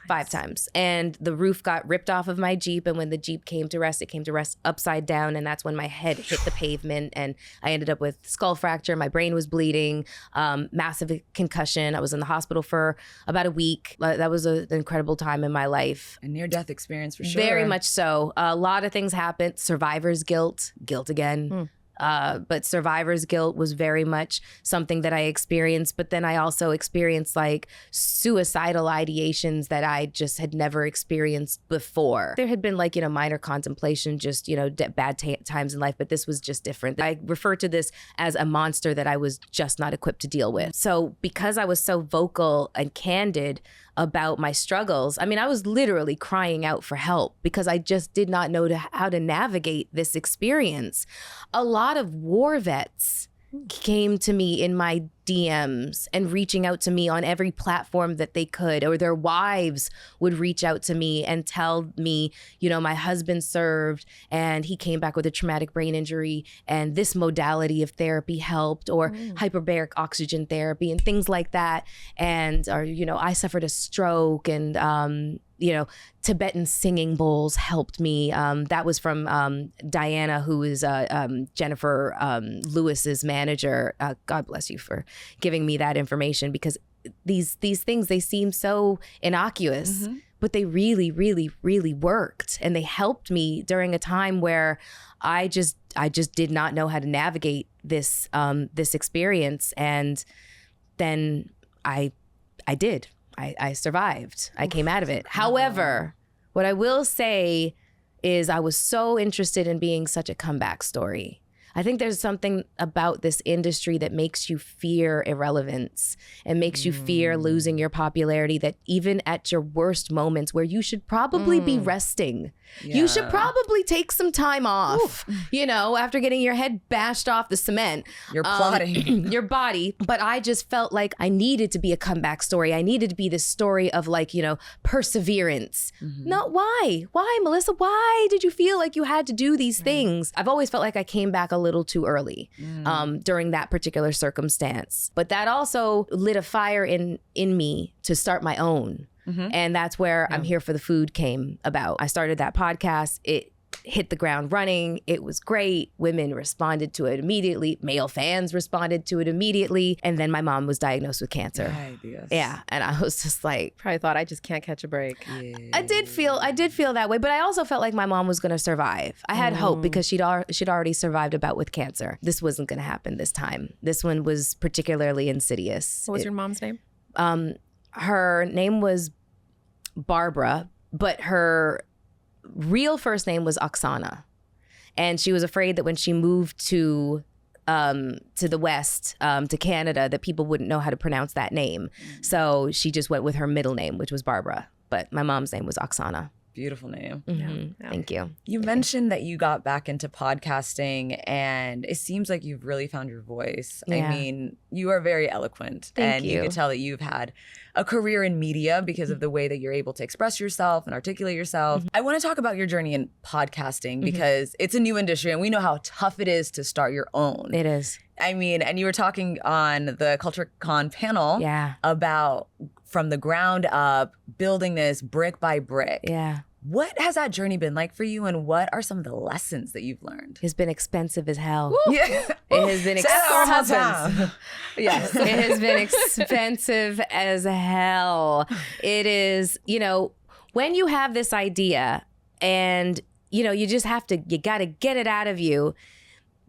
5 times. And the roof got ripped off of my Jeep. And when the Jeep came to rest, it came to rest upside down. And that's when my head hit the pavement. And I ended up with skull fracture. My brain was bleeding, massive concussion. I was in the hospital for about a week. That was an incredible time in my life. A near-death experience for sure. Very much so. A lot of things happened. Survivor's guilt again. But survivor's guilt was very much something that I experienced. But then I also experienced like suicidal ideations that I just had never experienced before. There had been like, minor contemplation, just, bad times in life. But this was just different. I refer to this as a monster that I was just not equipped to deal with. So because I was so vocal and candid about my struggles, I mean, I was literally crying out for help because I just did not know how to navigate this experience. A lot of war vets came to me in my DMs and reaching out to me on every platform that they could, or their wives would reach out to me and tell me, my husband served and he came back with a traumatic brain injury and this modality of therapy helped, or hyperbaric oxygen therapy and things like that. And, or, I suffered a stroke and, Tibetan singing bowls helped me. That was from Diana, who is Jennifer Lewis's manager. God bless you for giving me that information, because these things, they seem so innocuous, but they really, really, really worked. And they helped me during a time where I just did not know how to navigate this experience. And then I did. I survived. I came out of it. However, what I will say is I was so interested in being such a comeback story. I think there's something about this industry that makes you fear irrelevance and makes you fear losing your popularity, that even at your worst moments where you should probably be resting, you should probably take some time off, you know, after getting your head bashed off the cement. You're plotting. Your body. But I just felt like I needed to be a comeback story. I needed to be this story of like, you know, perseverance. No, why? Why, Melyssa? Why did you feel like you had to do these things? I've always felt like I came back a little too early during that particular circumstance. But that also lit a fire in me to start my own. And that's where I'm Here for the Food came about. I started that podcast. It hit the ground running. It was great. Women responded to it immediately. Male fans responded to it immediately. And then my mom was diagnosed with cancer. Yeah. And I was just like, Probably thought I just can't catch a break. I did feel that way, but I also felt like my mom was going to survive. I had hope because she'd already survived a bout with cancer. This wasn't going to happen this time. This one was particularly insidious. What was your mom's name? Her name was Barbara, but her real first name was Oksana. And she was afraid that when she moved to the West, to Canada, that people wouldn't know how to pronounce that name. So she just went with her middle name, which was Barbara. But my mom's name was Oksana. Beautiful name. Thank you. You mentioned that you got back into podcasting, and it seems like you've really found your voice. I mean, you are very eloquent. Thank you. You can tell that you've had a career in media because of the way that you're able to express yourself and articulate yourself. I want to talk about your journey in podcasting because it's a new industry, and we know how tough it is to start your own. It is. I mean, and you were talking on the Culture Con panel about from the ground up, building this brick by brick. Yeah. What has that journey been like for you, and what are some of the lessons that you've learned? It's been expensive as hell. Yeah. It has been Yes. It has been expensive as hell. It is, you know, when you have this idea and, you know, you got to get it out of you.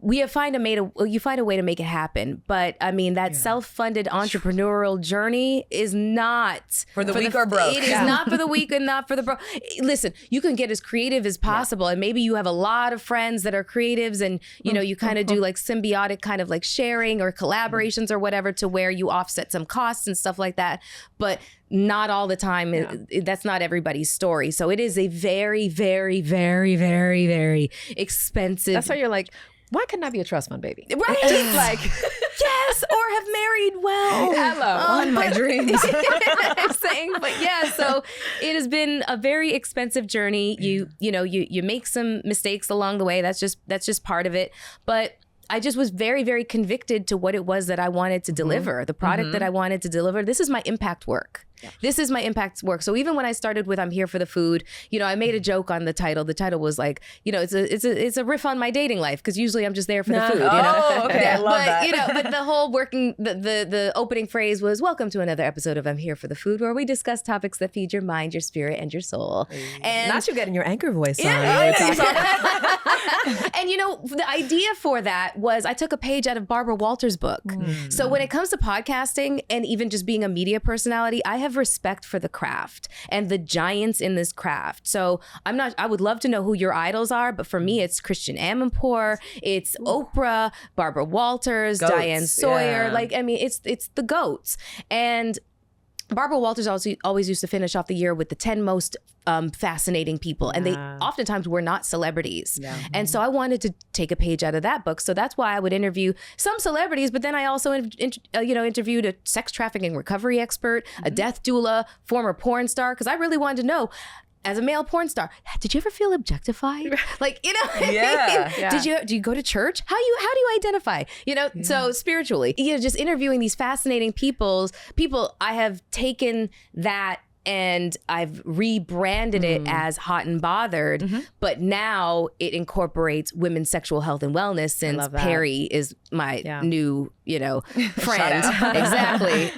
You find a way to make it happen. But I mean, that self-funded entrepreneurial journey is not for the weak or broke. It is not for the weak and not for the broke. Listen, you can get as creative as possible. And maybe you have a lot of friends that are creatives and, you know, you kind of do like symbiotic kind of like sharing or collaborations or whatever to where you offset some costs and stuff like that. But not all the time. That's not everybody's story. So it is a very, very, very, very, very expensive. That's why you're like, why couldn't I be a trust fund baby? Right? Like, yes, or have married well. Hello. On my dreams. I'm saying, but yeah, so it has been a very expensive journey. You make some mistakes along the way. That's just part of it. But I just was very, very convicted to what it was that I wanted to deliver, the product that I wanted to deliver. This is my impact work. This is my impact work. So even when I started with I'm Here for the Food, you know, I made a joke on the title. The title was like, you know, it's a riff on my dating life because usually I'm just there for the food. You know? Oh, okay. I love that. You know, but the whole the opening phrase was, welcome to another episode of I'm Here for the Food, where we discuss topics that feed your mind, your spirit, and your soul. And not you getting your anchor voice on. And you know, the idea for that was I took a page out of Barbara Walters' book. So when it comes to podcasting and even just being a media personality, I have respect for the craft and the giants in this craft. So I would love to know who your idols are, but for me, it's Christian Amanpour, it's Oprah, Barbara Walters, Goats, Diane Sawyer. yeah. Like, I mean, it's the goats. And Barbara Walters always used to finish off the year with the 10 most fascinating people. And they oftentimes were not celebrities. Yeah. And so I wanted to take a page out of that book. So that's why I would interview some celebrities, but then I also interviewed a sex trafficking recovery expert, a death doula, former porn star, because I really wanted to know, as a male porn star, did you ever feel objectified? Like, you know, yeah. Do you go to church? How do you identify? You know, so spiritually, you know, just interviewing these fascinating people, I have taken that and I've rebranded it as Hot and Bothered, but now it incorporates women's sexual health and wellness, since Perry is my new, you know, friend. Exactly.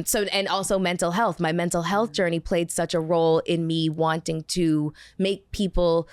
So, and also mental health. My mental health journey played such a role in me wanting to make people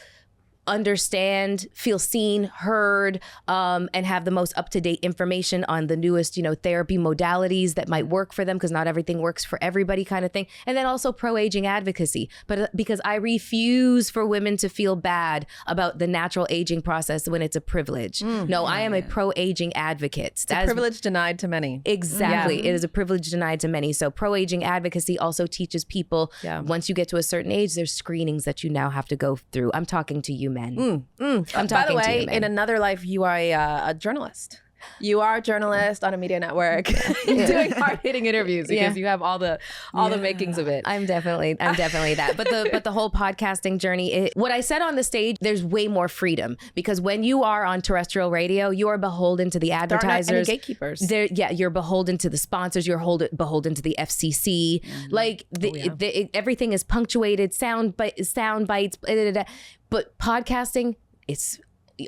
understand, feel seen, heard, and have the most up-to-date information on the newest, therapy modalities that might work for them, because not everything works for everybody, kind of thing. And then also pro-aging advocacy, but because I refuse for women to feel bad about the natural aging process when it's a privilege. No, I am a pro-aging advocate. It's a privilege denied to many. Exactly. Yeah. It is a privilege denied to many. So pro-aging advocacy also teaches people, once you get to a certain age, there's screenings that you now have to go through. I'm talking to you men. I'm talking By the way, to you, man. in another life, you are a journalist. You are a journalist on a media network doing hard-hitting interviews because you have all the makings of it. I'm definitely that. But the whole podcasting journey, what I said on the stage, there's way more freedom, because when you are on terrestrial radio, you are beholden to the advertisers. There aren't any gatekeepers. You're beholden to the sponsors. You're beholden to the FCC. Like everything is punctuated, sound bites. But podcasting, it's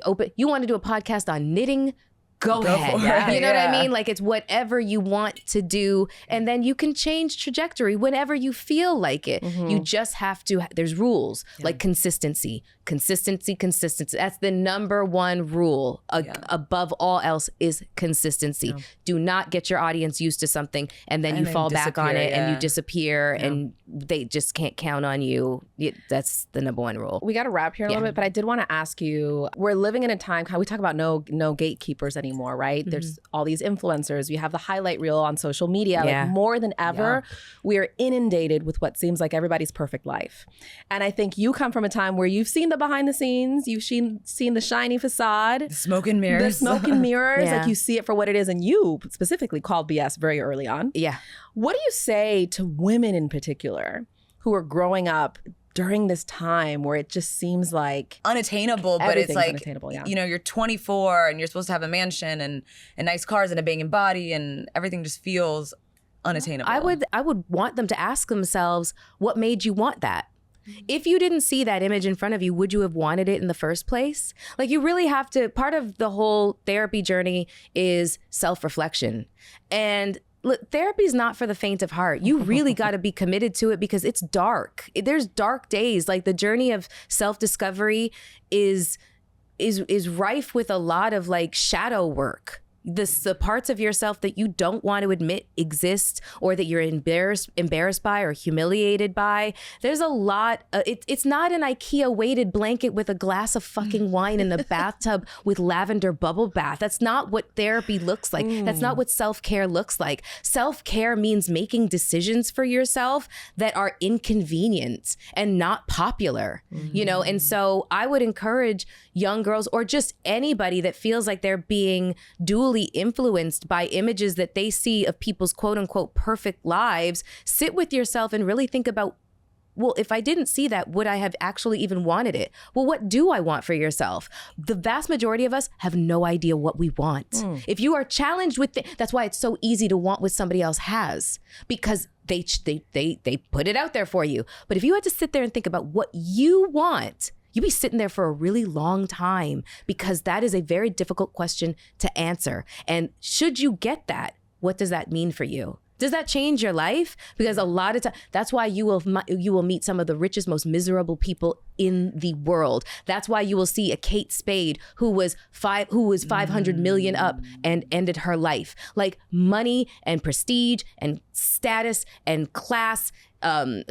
open. You want to do a podcast on knitting? Go ahead. You know what I mean? Like, it's whatever you want to do. And then you can change trajectory whenever you feel like it. You just have to, there's rules like consistency. That's the number one rule above all else is consistency. Do not get your audience used to something and then you fall back on it and you disappear and they just can't count on you. That's the number one rule. We got to wrap here a little bit, but I did want to ask you, we're living in a time, we talk about no gatekeepers anymore, right? There's all these influencers. We have the highlight reel on social media. Like, more than ever, we are inundated with what seems like everybody's perfect life. And I think you come from a time where you've seen the behind the scenes, you've seen the shiny facade, the smoke and mirrors. Like, you see it for what it is. And you specifically called BS very early on. Yeah. What do you say to women in particular who are growing up during this time where it just seems like unattainable, but it's like, unattainable, you're 24 and you're supposed to have a mansion and nice cars and a banging body and everything just feels unattainable. I would want them to ask themselves, what made you want that? If you didn't see that image in front of you, would you have wanted it in the first place? Like, you really have to, part of the whole therapy journey is self-reflection. And look, therapy is not for the faint of heart. You really got to be committed to it because it's dark. There's dark days. Like, the journey of self-discovery is rife with a lot of like shadow work. The parts of yourself that you don't want to admit exist, or that you're embarrassed by or humiliated by. There's a lot. It's not an IKEA weighted blanket with a glass of fucking wine in the bathtub with lavender bubble bath. That's not what therapy looks like. That's not what self-care looks like. Self-care means making decisions for yourself that are inconvenient and not popular, And so I would encourage young girls, or just anybody that feels like they're being dually influenced by images that they see of people's quote unquote perfect lives, sit with yourself and really think about, well, if I didn't see that, would I have actually even wanted it? Well, what do I want for yourself? The vast majority of us have no idea what we want. If you are challenged with that's why it's so easy to want what somebody else has, because they put it out there for you. But if you had to sit there and think about what you want, you'd be sitting there for a really long time, because that is a very difficult question to answer. And should you get that, what does that mean for you? Does that change your life? Because a lot of times, that's why you will meet some of the richest, most miserable people in the world. That's why you will see a Kate Spade who was 500 million up and ended her life. Like, money and prestige and status and class, all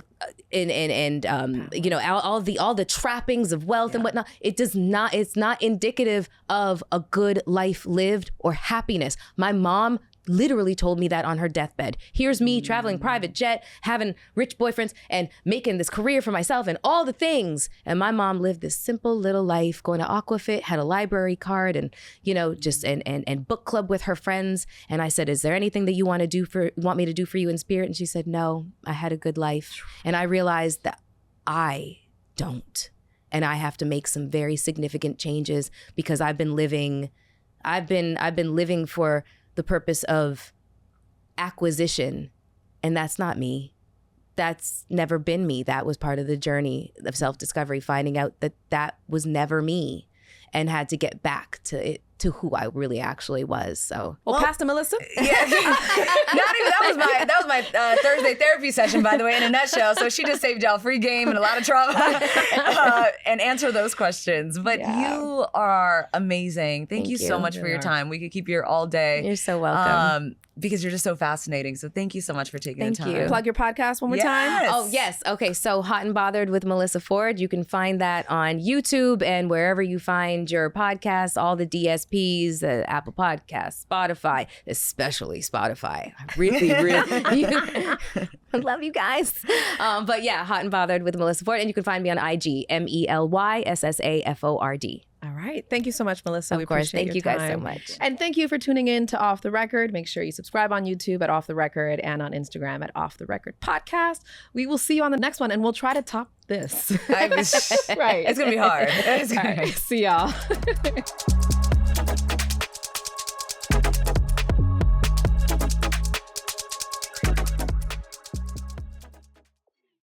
the trappings of wealth and whatnot. It's not indicative of a good life lived or happiness. My mom literally told me that on her deathbed. Here's me traveling private jet, having rich boyfriends, and making this career for myself and all the things. And my mom lived this simple little life, going to Aquafit, had a library card, and and book club with her friends. And I said, "Is there anything that you want me to do for you in spirit?" And she said, "No, I had a good life." And I realized that I don't, and I have to make some very significant changes, because I've been living for the purpose of acquisition. And that's not me. That's never been me. That was part of the journey of self-discovery, finding out that was never me, and had to get back to it to who I really actually was. So, well, Pastor Melyssa. Yeah, that was my Thursday therapy session, by the way, in a nutshell. So she just saved y'all free game and a lot of trauma and answer those questions. But you are amazing. Thank you so much for your time. We could keep you here all day. You're so welcome. Because you're just so fascinating. So thank you so much for taking the time. Thank you. Plug your podcast one more time. Oh, yes. Okay. So Hot and Bothered with Melyssa Ford. You can find that on YouTube and wherever you find your podcasts, all the DSPs, Apple Podcasts, Spotify, especially Spotify. I really, I love you guys. But yeah, Hot and Bothered with Melyssa Ford. And you can find me on IG, MELYSSAFORD. All right. Thank you so much, Melyssa. Of course. Thank you guys so much. And thank you for tuning in to Awf The Record. Make sure you subscribe on YouTube at Awf The Record and on Instagram at Awf The Record Podcast. We will see you on the next one, and we'll try to top this. Right. It's going to be hard. All right. See y'all.